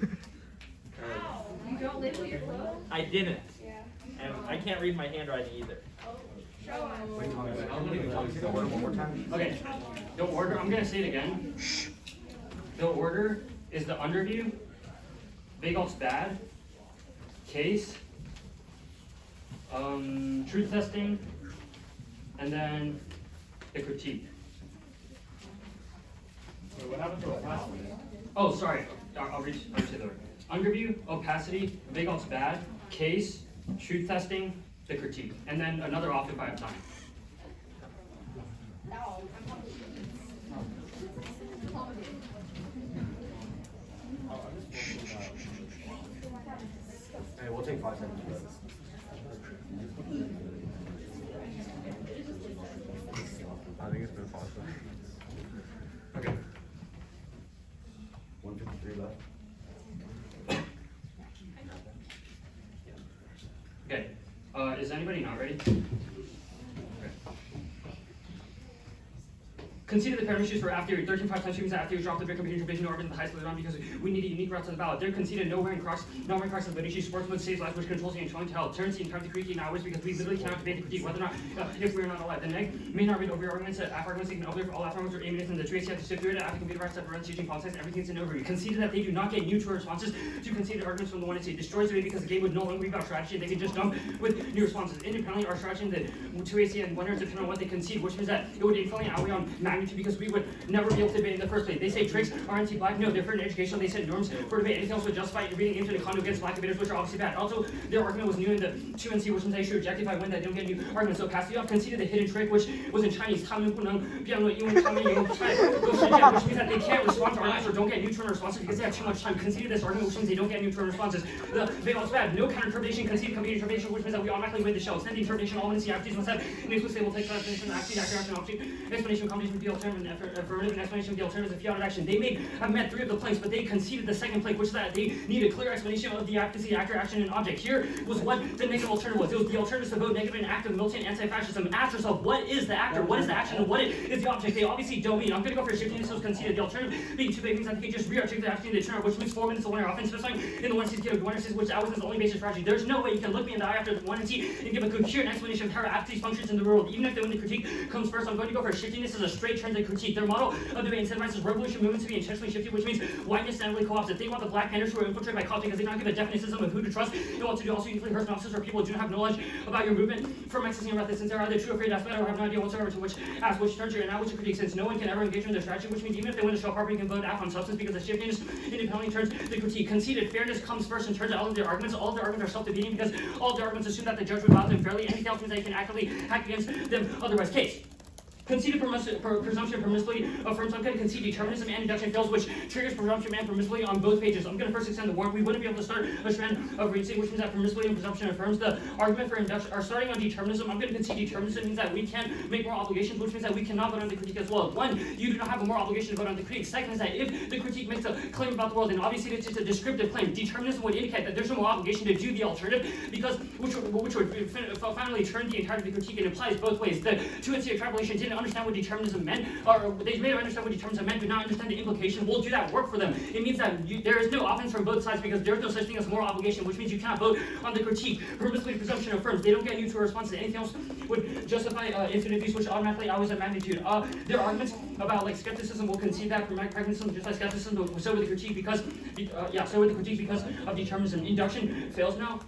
don't label your flow? I didn't, Yeah. and I can't read my handwriting either. Show us. Okay, the order, I'm gonna say it again. The order is the underview, big all's bad, case, truth testing, and then the critique. Wait, what happened to the last one? Oh, sorry, I'll reach the order. Underview, opacity, big all's bad, case, truth testing, the critique, and then another off if I have time. Hey, we'll take 5 seconds. I think it's been possible. Okay. 153 left. Okay, is anybody not ready? Conceded the pyramid issues for after 13 5 times after you drop the computer information over in the highest round because we need a unique route to the ballot. They're conceded no wearing Crocs, not wearing Crocs, but issue sports with saves life, which controls the and to hell. Turns the entire critique now is because we literally cannot debate the critique whether or not if we're not alive. The neg may not read over your arguments, arguments they can uplift for all affirmatives or aiming in the trace. You have to sift through it after computer rights that runs teaching politics, everything's an overview. Conceded that they do not get neutral responses to conceded arguments from the one and two. Destroys the way because the game would no longer be about strategy. They can just dump with new responses. Independently, our strategy in the 2AC and winners depend on what they concede, which means that it would infinitely outweigh on magnitude because we would never be able to debate in the first place. They say tricks are anti-black. No, they're for educational. They set norms for debate. Anything else would justify reading into the conduit against black debaters, which are obviously bad. Also, their argument was new in the 2NC, which means they should reject if I win that they don't get new arguments. So Passy off conceded the hidden trick, which was in Chinese, which means that they can't respond to arguments or don't get neutral responses because they have too much time. Conceded this argument, which means they don't get neutral responses. They also bad. No counter interpretation, conceded computer interpretation, which means that we automatically win the show. Extend the interpretation, all wins the activities must have an explicit will take definition, accuracy, explanation, combination, the alternative, and affirmative, and explanation of the alternative, and fiat action. They may have met 3 of the planks, but they conceded the second plank, which is that they need a clear explanation of the accuracy, accurate action, and object. Here was what the negative alternative was. It was the alternative to vote negative and active militant anti-fascism. Ask yourself, what is the actor, what is the action, and what is the object? They obviously don't mean. I'm going to go for shifting, so it's conceded. The alternative being 2 big things, I think it just re-articulate the action in the turn, which means 4 minutes of winner offense, specifying in the 1C to winner which that was the only basic strategy. There's no way you can look me in the eye after the 1C and give a coherent explanation of how active functions in the world. Even if the winning critique comes first, I'm going to go for shifting. This is a straight transit critique. Their model of debate incentivizes revolution movements to be intentionally shifted, which means whiteness and co-opposite. They want the black Panthers who are infiltrated by cops because they don't give a definition of who to trust. They want to do also usually hurt officers or people who do not have knowledge about your movement from ecstasy and methods, since they're either true, afraid, ask better, or have no idea whatsoever to which ask which turns you and now which critique, since no one can ever engage in their strategy, which means even if they win the show property, can vote act on substance because the shiftiness independently turns the critique. Conceded fairness comes first and turns all of their arguments. All of their arguments are self-defeating because all of their arguments assume that the judge would allow them fairly. Anything else means that they can actively act against them otherwise. Case. Conceded presumption permissibly affirms. I'm going to concede determinism and induction fails, which triggers presumption and permissibly on both pages. I'm going to first extend the warrant. We wouldn't be able to start a strand of reasoning, which means that permissibly and presumption affirms. The argument for induction are starting on determinism. I'm going to concede determinism means that we can make more obligations, which means that we cannot vote on the critique as well. One, you do not have a more obligation to vote on the critique. Second is that if the critique makes a claim about the world, then obviously it's just a descriptive claim. Determinism would indicate that there's no more obligation to do the alternative, because which would finally turn the entirety of the critique, and applies both ways. The 2NC extrapolation didn't understand what determinism meant, or they may have understood what determinism meant, but not understand the implication. We'll do that work for them. It means that there is no offense from both sides, because there is no such thing as moral obligation, which means you cannot vote on the critique. Permissibly presumption affirms. They don't get you to a response to anything else would justify infinite abuse, which automatically always at magnitude. Their arguments about like skepticism will concede that pragmatism, just like skepticism, so with the critique because of determinism. Induction fails now.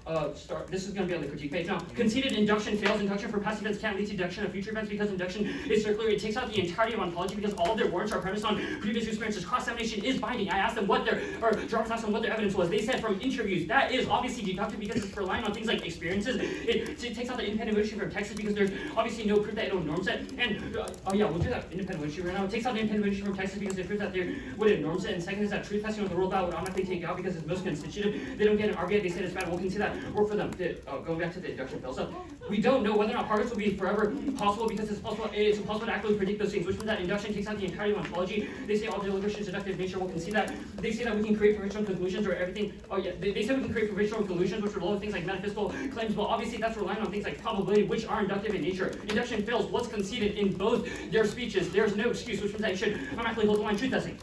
This is going to be on the critique page now. Conceded induction fails. Induction for past events can't lead to induction of future events because induction is circular. It takes out the entirety of ontology because all of their warrants are premised on previous experiences. Cross-examination is binding. I asked them Jarvis asked them what their evidence was. They said from interviews. That is obviously deductive because it's relying on things like experiences. It takes out the independent witness from texts because there's obviously no proof that it norms it. And we'll do that independent witness right now. It takes out the independent witness from texts because there's proof that there would it norms it. And second is that truth testing on the rule that would automatically take it out because it's most constitutive. They don't get an RBI. They said it's bad. We'll consider that work for them. Going back to the induction fails up. We don't know whether or not progress will be forever possible because it's impossible to actually predict those things, which means that induction takes out the entirety of ontology. They say all deliberation is deductive nature. We'll concede that. They say that we can create provisional conclusions or everything. They say we can create provisional conclusions, which rely on things like metaphysical claims, but obviously that's relying on things like probability, which are inductive in nature. Induction fails. What's conceded in both their speeches? There's no excuse, which means that you should automatically hold the line truth testing.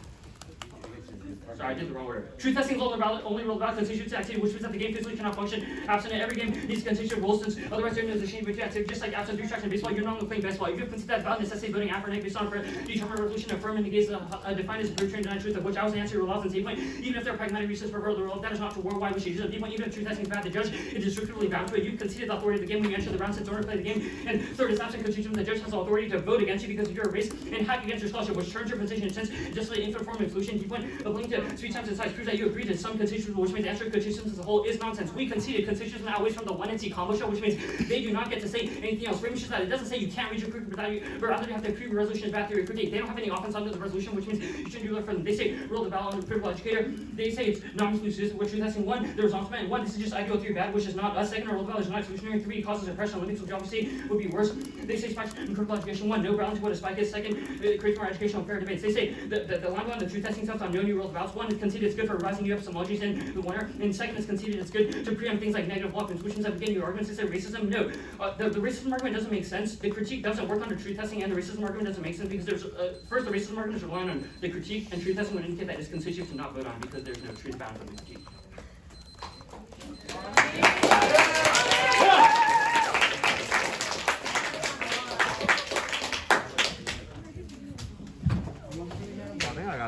Sorry, I did the wrong word. Truth testing is only ruled about constitutive activity, which means that the game physically cannot function absent. Every game needs constitutive rules, since otherwise there is a shame of activity. Just like absent distraction in baseball, you're not only playing baseball. If you consider that valid necessity voting affirmative based on determined resolution, affirm and negates defined as a true and denied truth, of which I was an answer to laws and safety point. Even if there are pragmatic reasons for the rule, that is not to worldwide which uses a viewpoint. Even if truth testing is bad, the judge is restrictively bound to it. You conceded the authority of the game when you enter the round since order to play the game. And third is absent constitution, the judge has the authority to vote against you because of your race and hack against your scholarship, which turns your position in sense just like infinite form of inclusion viewpoint of link to speech times and size proves that you agree to some constitutions, which means answering constitutions as a whole is nonsense. We conceded constitutions outweighs from the 1NC combo show, which means they do not get to say anything else. Framing that it doesn't say you can't read your Kruger without you, but rather you have to prove resolution is bad theory critique. They don't have any offense under the resolution, which means you shouldn't do that for them. They say rule the ballot on the critical educator. They say it's non-exclusive, which truth testing one, the results meant one, this is just ideal theory bad, which is not a second, or rule the ballot is not exclusionary. Three, causes oppression on Olympics, which obviously would be worse. They say spikes in critical education one, no balance what a spike is. Second, it creates more educational fair debates. They say the line on the truth testing stuff on no new rules about one is conceded it's good for revising new epistemologies in the winner, and second is conceded it's good to preempt things like negative law conclusions that begin your arguments. They say racism. No, the racism argument doesn't make sense. The critique doesn't work under truth testing, and the racism argument doesn't make sense because there's first the racism argument is relying on the critique, and truth testing would indicate that it's constitutive to not vote on because there's no truth bound from the critique.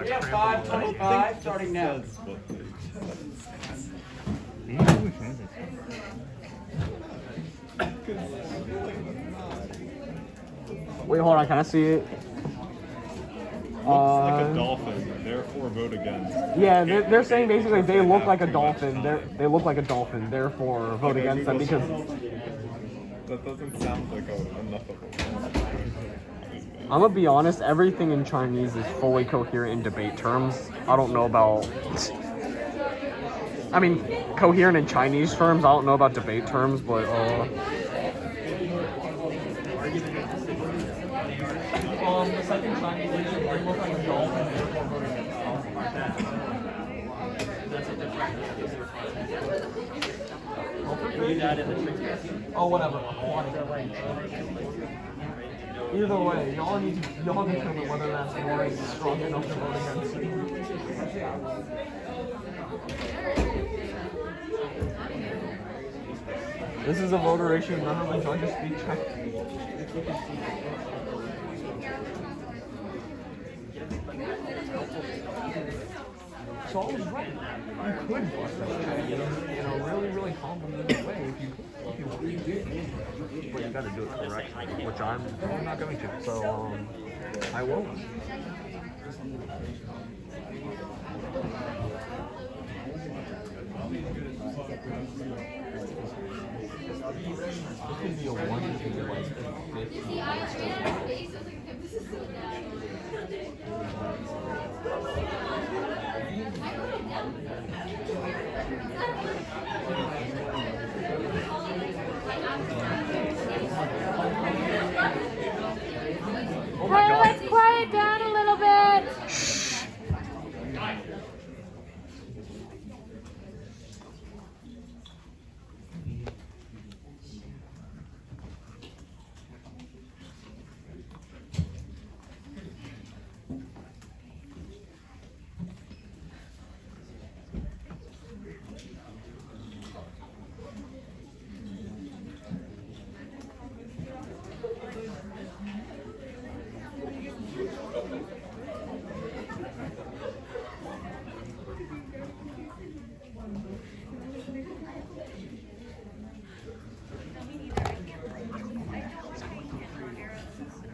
We have 5:25 starting now. Wait, hold on. Can I see it? Looks like a dolphin, therefore vote against. Yeah, they're saying basically they look like a dolphin. They look like a dolphin, therefore vote against them because. That doesn't sound like enough of a. I'm gonna be honest. Everything in Chinese is fully coherent in debate terms. I don't know about. I mean, coherent in Chinese terms. I don't know about debate terms, but the second Chinese version, they look like a dolphin, therefore voting against them. That's a different. Oh, whatever. Either way, y'all determine whether that's more strong enough to vote against it. This is a voter issue. None of the judges speak Chinese. So I was right. You could bust that Chinese in a really, really complicated way if you want. But you gotta do it correctly, which I'm not going to. So I won't. could be a 1 to like 50. Hey, let's quiet down a little bit.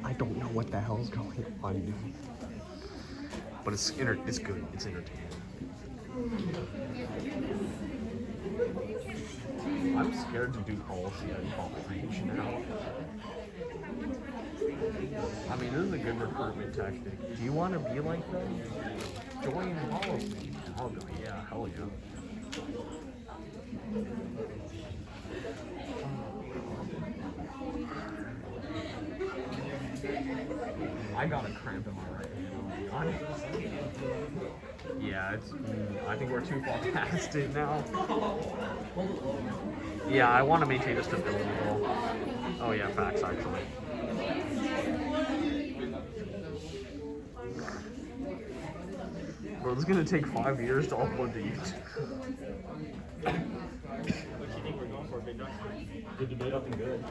I don't know what the hell's going on, dude. But it's good. It's entertaining. I'm scared to do policy at Palm Beach now. I mean, this is a good recruitment tactic. Do you want to be like them? Join policy. I'll go, yeah, hell yeah. I got a cramp in my right hand. Yeah, it's. I think we're too far past it now. Yeah, I want to maintain a stability goal. Oh yeah, facts actually. Bro, it's gonna take 5 years to upload to YouTube. What do you think we're going for, Big Dog? Good debate, up and good.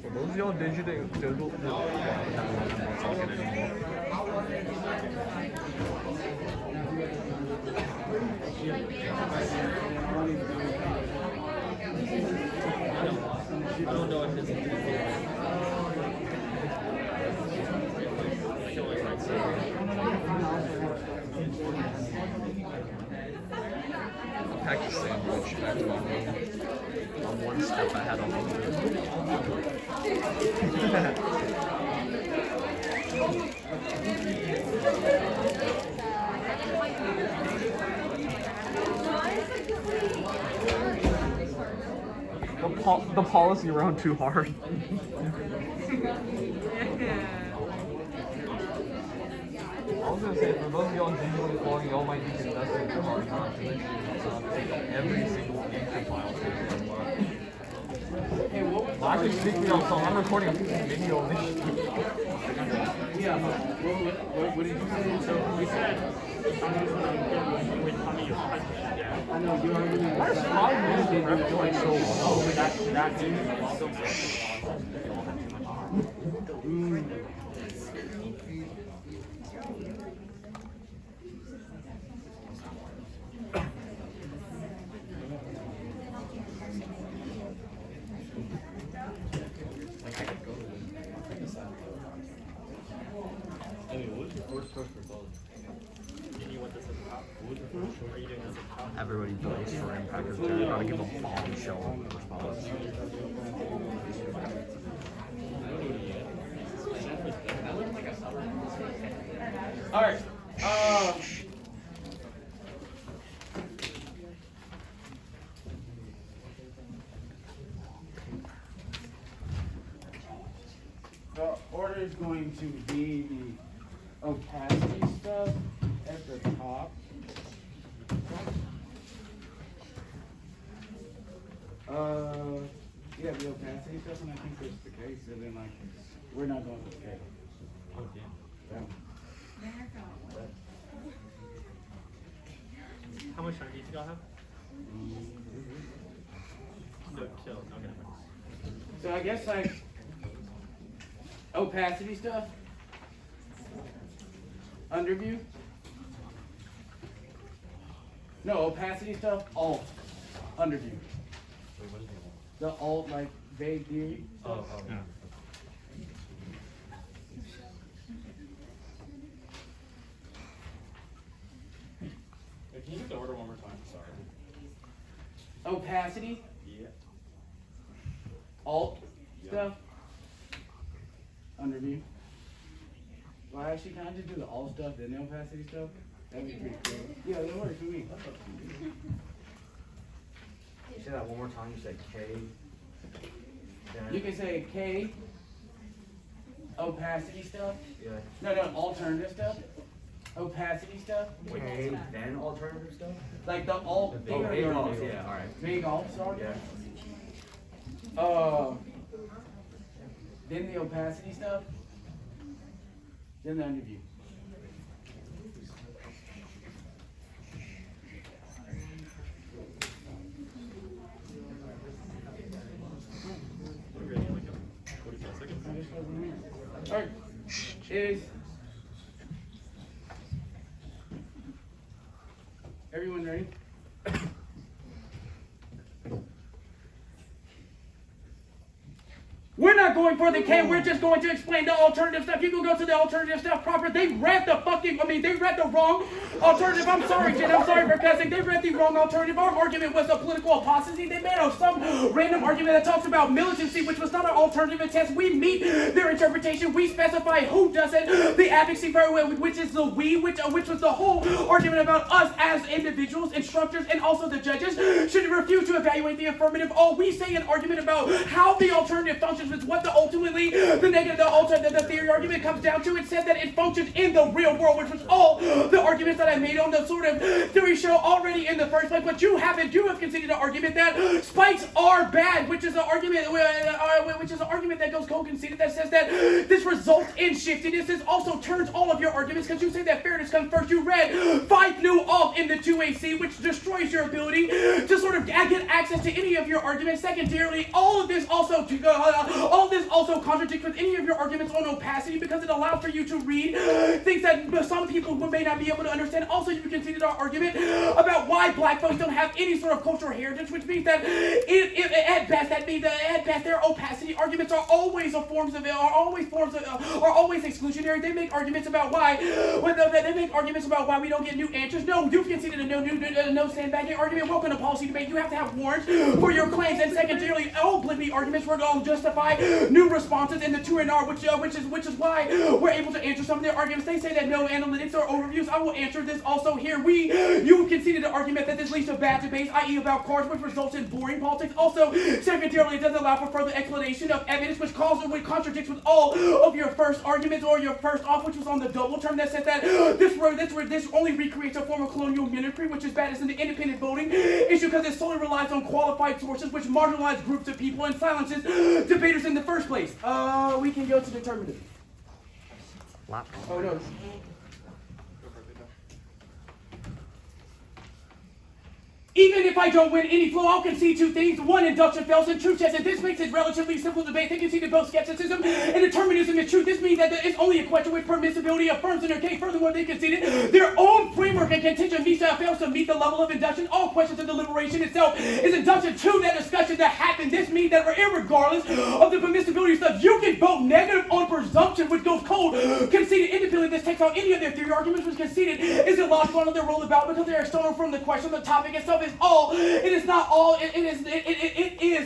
For those of y'all digital, I'm not talking anymore. I don't know if this is I packed a sandwich back to my room. I'm one step ahead of the policy round too hard. I was gonna say, for those of y'all digitally vlogging, y'all might need to invest in your hard content. Every single game compile. Hey, what was Well, actually, speaking of myself, I'm recording a video of this. Yeah, what did you say? So we said, I know, you already know. Why does 5 minutes in rep feel like so long? oh, that's Everybody votes for Impact because they're about to give a bombshell on the response. Alright, the order is going to be the opacity stuff at the top. Yeah, the opacity stuff, and I think that's the case, and then like, we're not going to the case. Okay. Yeah. How much time do you think I'll have? No, chill. Okay. So I guess like, opacity stuff, underview. No, opacity stuff, alt, underview. Wait, what is it? The alt, like, vague theory. Oh. Yeah. Can you get the order one more time? Sorry. Opacity, Yeah. alt stuff, underview. Well, actually, can I just do the alt stuff, then the opacity stuff? That'd be pretty cool. Yeah, that works for me. Say that one more time, you said K. Then, You can say K, opacity stuff. yeah. No, alternative stuff. Opacity stuff. K, then alternative stuff? Like the alt. The big alt, yeah, alright. Big alt, sorry. Yeah. Then the opacity stuff. Then the underview. Alright. Is everyone ready? We're not going for the K, we're just going to explain the alternative stuff. You can go to the alternative stuff proper. They read the wrong alternative. I'm sorry, Jen, I'm sorry for cussing. They read the wrong alternative. Our argument was a political apostasy. They made some random argument that talks about militancy, which was not an alternative test. We meet their interpretation. We specify who does it. The advocacy part, which is the we, which was the whole argument about us as individuals, instructors, and also the judges, should refuse to evaluate the affirmative. All we say an argument about how the alternative functions is what the theory argument comes down to. It said that it functions in the real world, which was all the arguments that I made on the sort of theory show already in the first place. But you have conceded an argument that spikes are bad, which is an argument that goes co-conceded that says that this results in shiftiness. This also turns all of your arguments because you say that fairness comes first. You read 5 new off in the 2AC, which destroys your ability to sort of get access to any of your arguments. Secondarily, all of this also contradicts with any of your arguments on opacity because it allows for you to read things that some people may not be able to understand. Also, you conceded our argument about why black folks don't have any sort of cultural heritage, which means that at best their opacity arguments are always exclusionary. They make arguments about why we don't get new answers. No, you've conceded a no sandbagging argument. Welcome to policy debate. You have to have warrants for your claims. And secondarily, all oblivion arguments were all justify new responses in the 2NR, which is why we're able to answer some of their arguments. They say that no analytics or overviews. I will answer this also here. You conceded the argument that this leads to bad debates, i.e. about cards, which results in boring politics. Also, secondarily, it doesn't allow for further explanation of evidence, which contradicts with all of your first arguments or your first off, which was on the double term that said that this only recreates a form of colonial mimicry, which is bad as in the independent voting issue because it solely relies on qualified sources, which marginalize groups of people and silences debaters in the first place. We can go to determinative. Oh no. Even if I don't win any flow, I'll concede 2 things. 1, induction fails and truth test. And this makes it relatively simple debate. They conceded both skepticism and determinism is truth. This means that it's only a question which permissibility affirms in their case. Furthermore, they conceded their own framework and contingent visa fails to meet the level of induction. All questions of deliberation itself is induction to that discussion that happened. This means that regardless of the permissibility stuff, you can vote negative on presumption, which goes cold. Conceded independently, this takes out any of their theory arguments, which conceded is illogical on their role about because they are external from the question, the topic itself. It is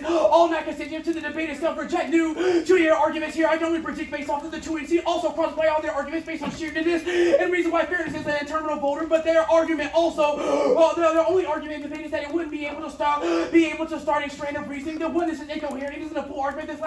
all not constitutive to the debate itself. Reject new 2-year arguments here. I can only predict based off of the 2AC. Also cross-play all their arguments based on sheer goodness and reason why fairness is an internal voter. But their argument also, their only argument in the debate is that it wouldn't be able to start a strand of reasoning. The oneness is incoherent. It isn't a full argument. This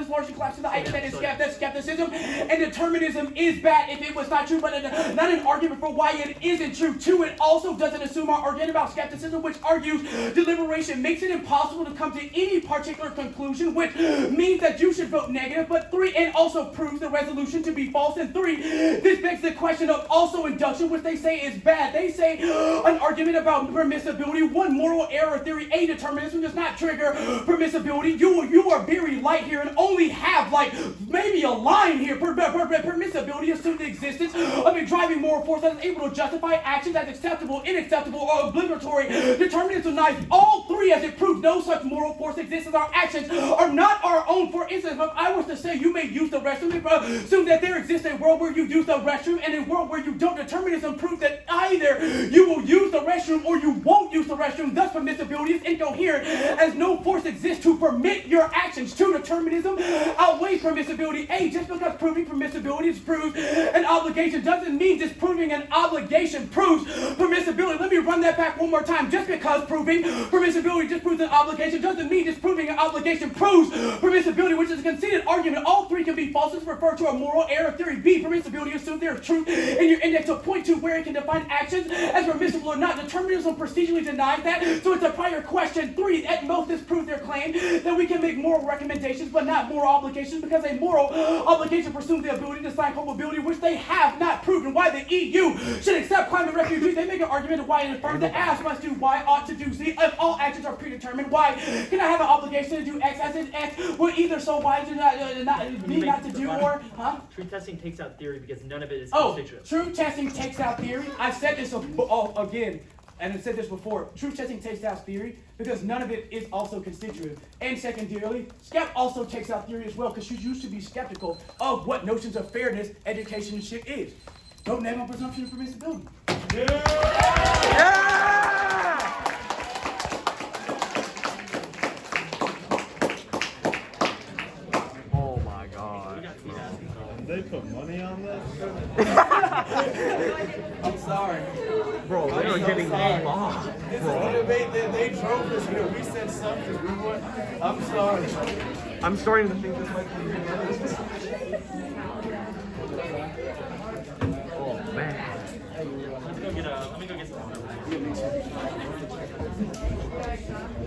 largely collapses to the idea that skepticism and determinism is bad if it was not true, but not an argument for why it isn't true. 2, it also doesn't assume our argument about skepticism, which argues deliberation makes it impossible to come to any particular conclusion, which means that you should vote negative. But 3, and also proves the resolution to be false. And 3, this begs the question of also induction, which they say is bad. They say an argument about permissibility, 1, moral error theory, A, determinism does not trigger permissibility. You are very light here and only have maybe a line here. Permissibility assumes the existence of a driving moral force that is able to justify actions as acceptable, unacceptable, or obligatory. Determinants denies all three as it proves no such moral force exists as our actions are not our own. For instance, if I was to say you may use the restroom, it assume that there exists a world where you use the restroom and a world where you don't. Determinism proves that either you will use the restroom or you won't use the restroom. Thus, permissibility is incoherent as no force exists to permit your actions. 2. Determinism outweighs permissibility. A. Just because proving permissibility proves an obligation doesn't mean disproving an obligation proves permissibility. Let me run that back one more time. Just because proving permissibility disproves an obligation doesn't mean disproving an obligation proves permissibility, which is a conceded argument. All three can be false. This refers to a moral error theory. B. Permissibility assumes there is truth in your index to point to where it can define actions as permissible or not. Determinism procedurally denies that, so it's a prior question. 3. At most, this proves their claim that we can make moral recommendations but not moral obligations, because a moral obligation presumes the ability to sign culpability, which they have not proven. Why the EU should accept climate refugees. They make an argument of why it affirms that ask must do Y ought to do Z. If all actions are predetermined, why can I have an obligation to do X as in X will either so Y do not need not to do, or True testing takes out theory because none of it is constitutive. True testing takes out theory. I've said this again, and I've said this before. True testing takes out theory because none of it is also constitutive. And secondarily, SCEP also takes out theory as well, because you used to be skeptical of what notions of fairness education and shit is. Don't name on presumption of permissibility. Oh my god. They put money on this? I'm sorry. Bro, they are getting involved. This is a debate that they drove us here. We said something. We were. I'm sorry. I'm starting to think this might be. Oh man. Let me go get some.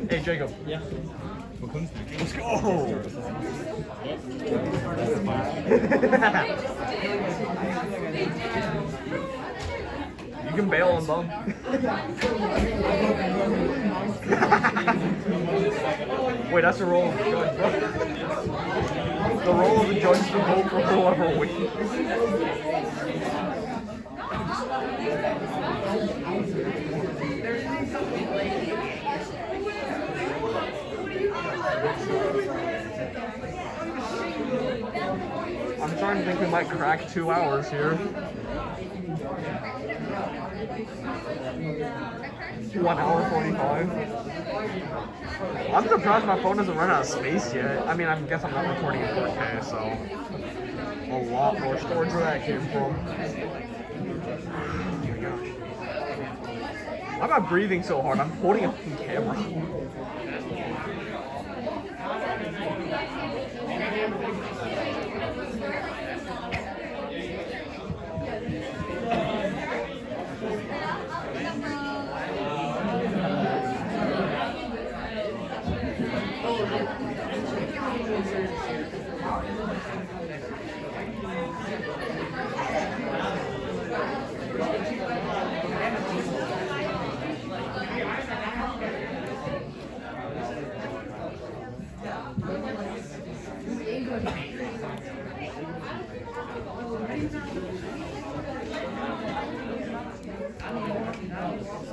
Hey Jacob. Yeah. Let's go. You can bail on them. Wait, that's the role of the judge, bro. The role of the judge is to vote for whoever wins. I'm starting to think we might crack 2 hours here. 1 hour 45. I'm surprised my phone doesn't run out of space yet. I mean, I guess I'm not recording in 4K, so a lot more storage where that came from. Oh my gosh. Why am I breathing so hard? I'm holding a fucking camera.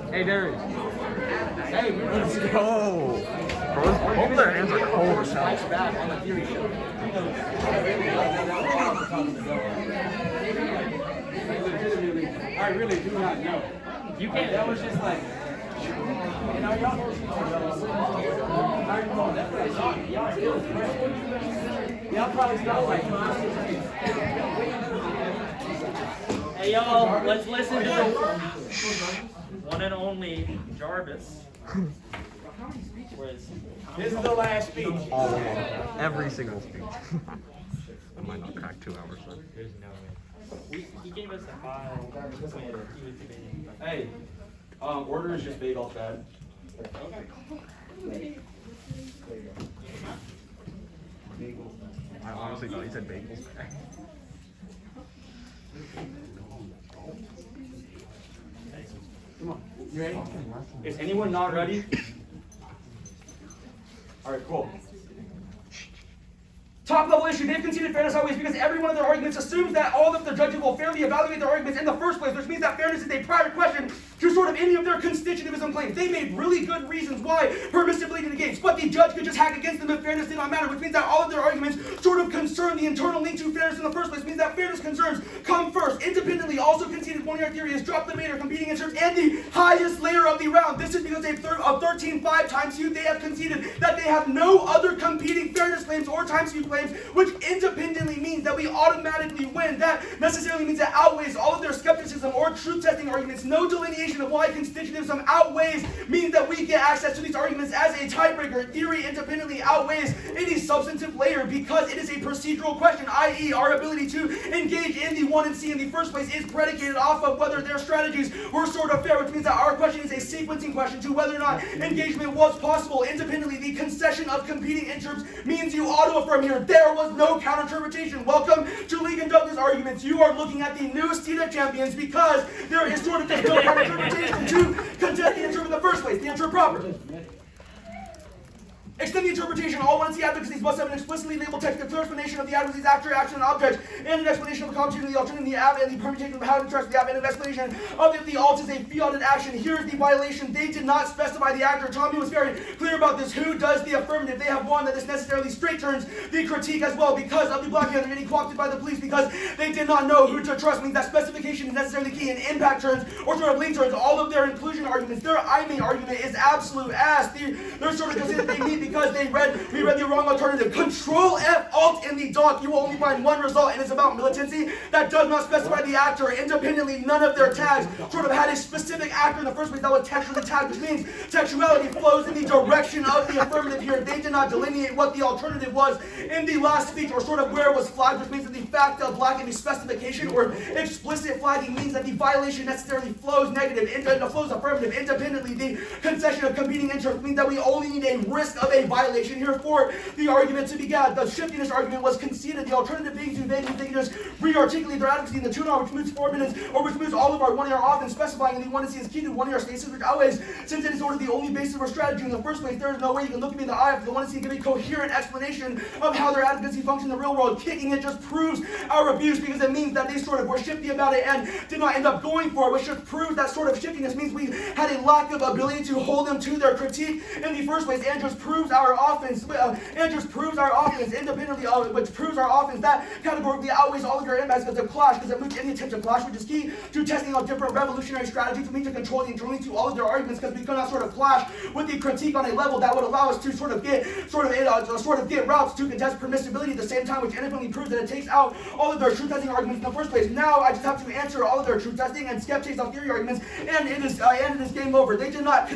Hey Darius. Hey, let's go. Bro, both their hands are cold as hell. On the theory show. I really do not know. You can't. That was just like, y'all probably start like Hey y'all, let's listen to the one and only Jarvis. This is the last speech. All of them. Every single speech. I might not crack 2 hours though. There's no way. He gave us a file when he was debating. Hey, order is just bagel fed. I honestly thought he said bagels. Come on, you ready? Is anyone not ready? All right, cool. Top of the issue. They've conceded fairness outweighs because every one of their arguments assumes that all of the judges will fairly evaluate their arguments in the first place, which means that fairness is a prior question to sort of any of their constitutivism claims. They made really good reasons why permissibility negates, but the judge could just hack against them if fairness did not matter, which means that all of their arguments sort of concern the internal link to fairness in the first place, means that fairness concerns come first. Independently also conceded one-yard theory has dropped the debate or competing interests and the highest layer of the round. This is because of 13-5 times you, they have conceded that they have no other competing fairness claims or times you claims, which independently means that we automatically win. That necessarily means it outweighs all of their skepticism or truth-testing arguments. No delineation of why constitutivism outweighs means that we get access to these arguments as a tiebreaker. Theory independently outweighs any substantive layer because it is a procedural question, i.e. our ability to engage in the 1 and C in the first place is predicated off of whether their strategies were sort of fair, which means that our question is a sequencing question to whether or not engagement was possible. Independently, the concession of competing interests means you auto-affirm here. There was no counter-interpretation. Welcome to League and Douglas arguments. You are looking at the new seed of champions because there is sort of just no counter-interpretation to contest the interim in the first place, the interim proper. Extend the interpretation. All 1C advocacies must have an explicitly labeled text, a clear explanation of the advocacy's actor, action, and object, and an explanation of the competition of the alternative, the ab, and the permutation of how to trust the ab, and an explanation of if the alt is a fiated action. Here's the violation. They did not specify the actor. Tommy was very clear about this. Who does the affirmative? They have one that this necessarily straight turns the critique as well because of the blocking of getting co-opted by the police because they did not know who to trust. Means that specification is necessarily key in impact turns or sort of link turns. All of their inclusion arguments, their I mean argument is absolute ass. They're sort of considered they meet because we read the wrong alternative. Control F Alt in the doc. You will only find one result, and it's about militancy. That does not specify the actor. Independently, none of their tags sort of had a specific actor in the first place that was textually tagged, which means textuality flows in the direction of the affirmative here. They did not delineate what the alternative was in the last speech, or sort of where it was flagged, which means that the fact of lacking the specification or explicit flagging means that the violation necessarily flows negative, flows affirmative. Independently, the concession of competing interests means that we only need a risk of a violation here for the argument to be got. The shiftiness argument was conceded. The alternative being too vague, they can just re-articulate their advocacy in the 2 hour, which moves 4 minutes, or which moves all of our 1 year off and specifying the 1 to C is key to 1 year stasis, which always, since it is sort of the only basis of our strategy in the first place, there is no way you can look me in the eye if the 1 to C give a coherent explanation of how their advocacy functions in the real world. Kicking it just proves our abuse because it means that they sort of were shifty about it and did not end up going for it, which just proves that sort of shiftiness means we had a lack of ability to hold them to their critique in the first place, and just proves our offense, independently, which proves our offense. That categorically outweighs all of your impacts because of clash, because it moves any attempt to clash, which is key to testing out different revolutionary strategies for me to control the internally to all of their arguments, because we could not sort of clash with the critique on a level that would allow us to sort of get routes to contest permissibility at the same time, which independently proves that it takes out all of their truth testing arguments in the first place. Now I just have to answer all of their truth testing and skeptics theory arguments, and it is game over. They did not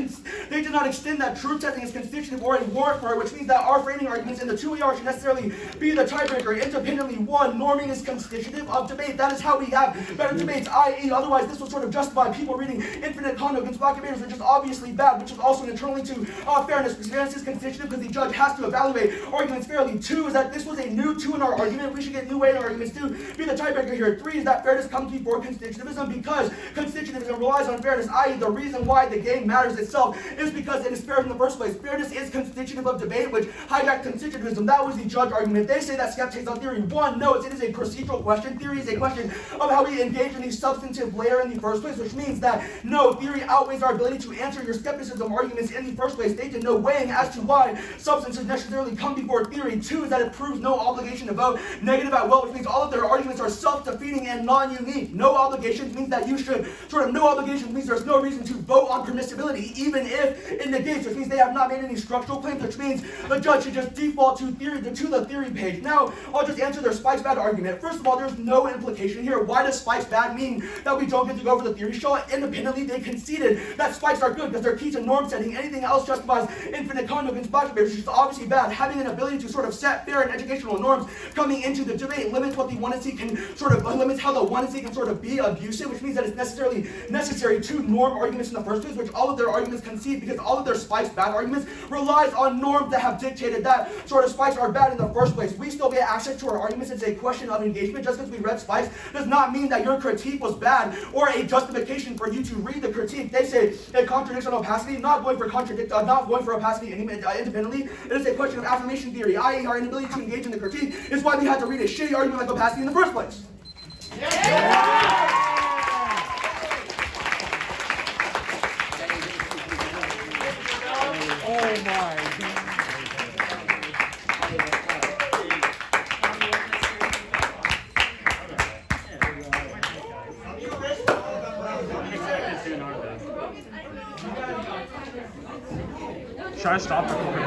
extend that truth testing as constitutive or a warrant for it, which means that our framing arguments in the 2 AR should necessarily be the tiebreaker. Independently, 1, norming is constitutive of debate. That is how we have better debates, i.e. otherwise this would sort of justify people reading infinite conduct against black debaters, which is obviously bad, which is also internally to fairness. Fairness is constitutive because the judge has to evaluate arguments fairly. 2 is that this was a new 2 in our argument. We should get new weight in our arguments to be the tiebreaker here. 3 is that fairness comes before constitutivism because constitutivism relies on fairness, i.e. the reason why the game matters itself is because it is fair in the first place. Fairness is constitutive of debate, which hijacked constitutivism. That was the judge argument. They say that skeptics on theory 1 knows it is a procedural question. Theory is a question of how we engage in the substantive layer in the first place, which means that no, theory outweighs our ability to answer your skepticism arguments in the first place. They did no weighing as to why substances necessarily come before theory. 2 is that it proves no obligation to vote negative at will, which means all of their arguments are self-defeating and non-unique. No obligations means that you should, no obligations means there's no reason to vote on permissibility, even if it negates, which means they have not made any structural claims, which means the judge should just default to the theory page. Now, I'll just answer their spikes bad argument. First of all, there's no implication here. Why does spikes bad mean that we don't get to go over the theory show? Independently, they conceded that spikes are good because they're key to norm setting. Anything else justifies infinite conduct against black debaters, which is obviously bad. Having an ability to sort of set fair and educational norms coming into the debate limits what the 1C can limits how the 1C can sort of be abusive, which means that it's necessary to norm arguments in the first place, which all of their arguments concede because all of their spikes bad arguments relies on norms that have dictated that sort of spikes are bad in the first place. We still get access to our arguments. It's a question of engagement. Just because we read spikes does not mean that your critique was bad or a justification for you to read the critique. They say it contradicts on opacity, not going for opacity independently. It is a question of affirmation theory, i.e. our inability to engage in the critique is why we had to read a shitty argument like opacity in the first place. Oh my. Should I stop recording?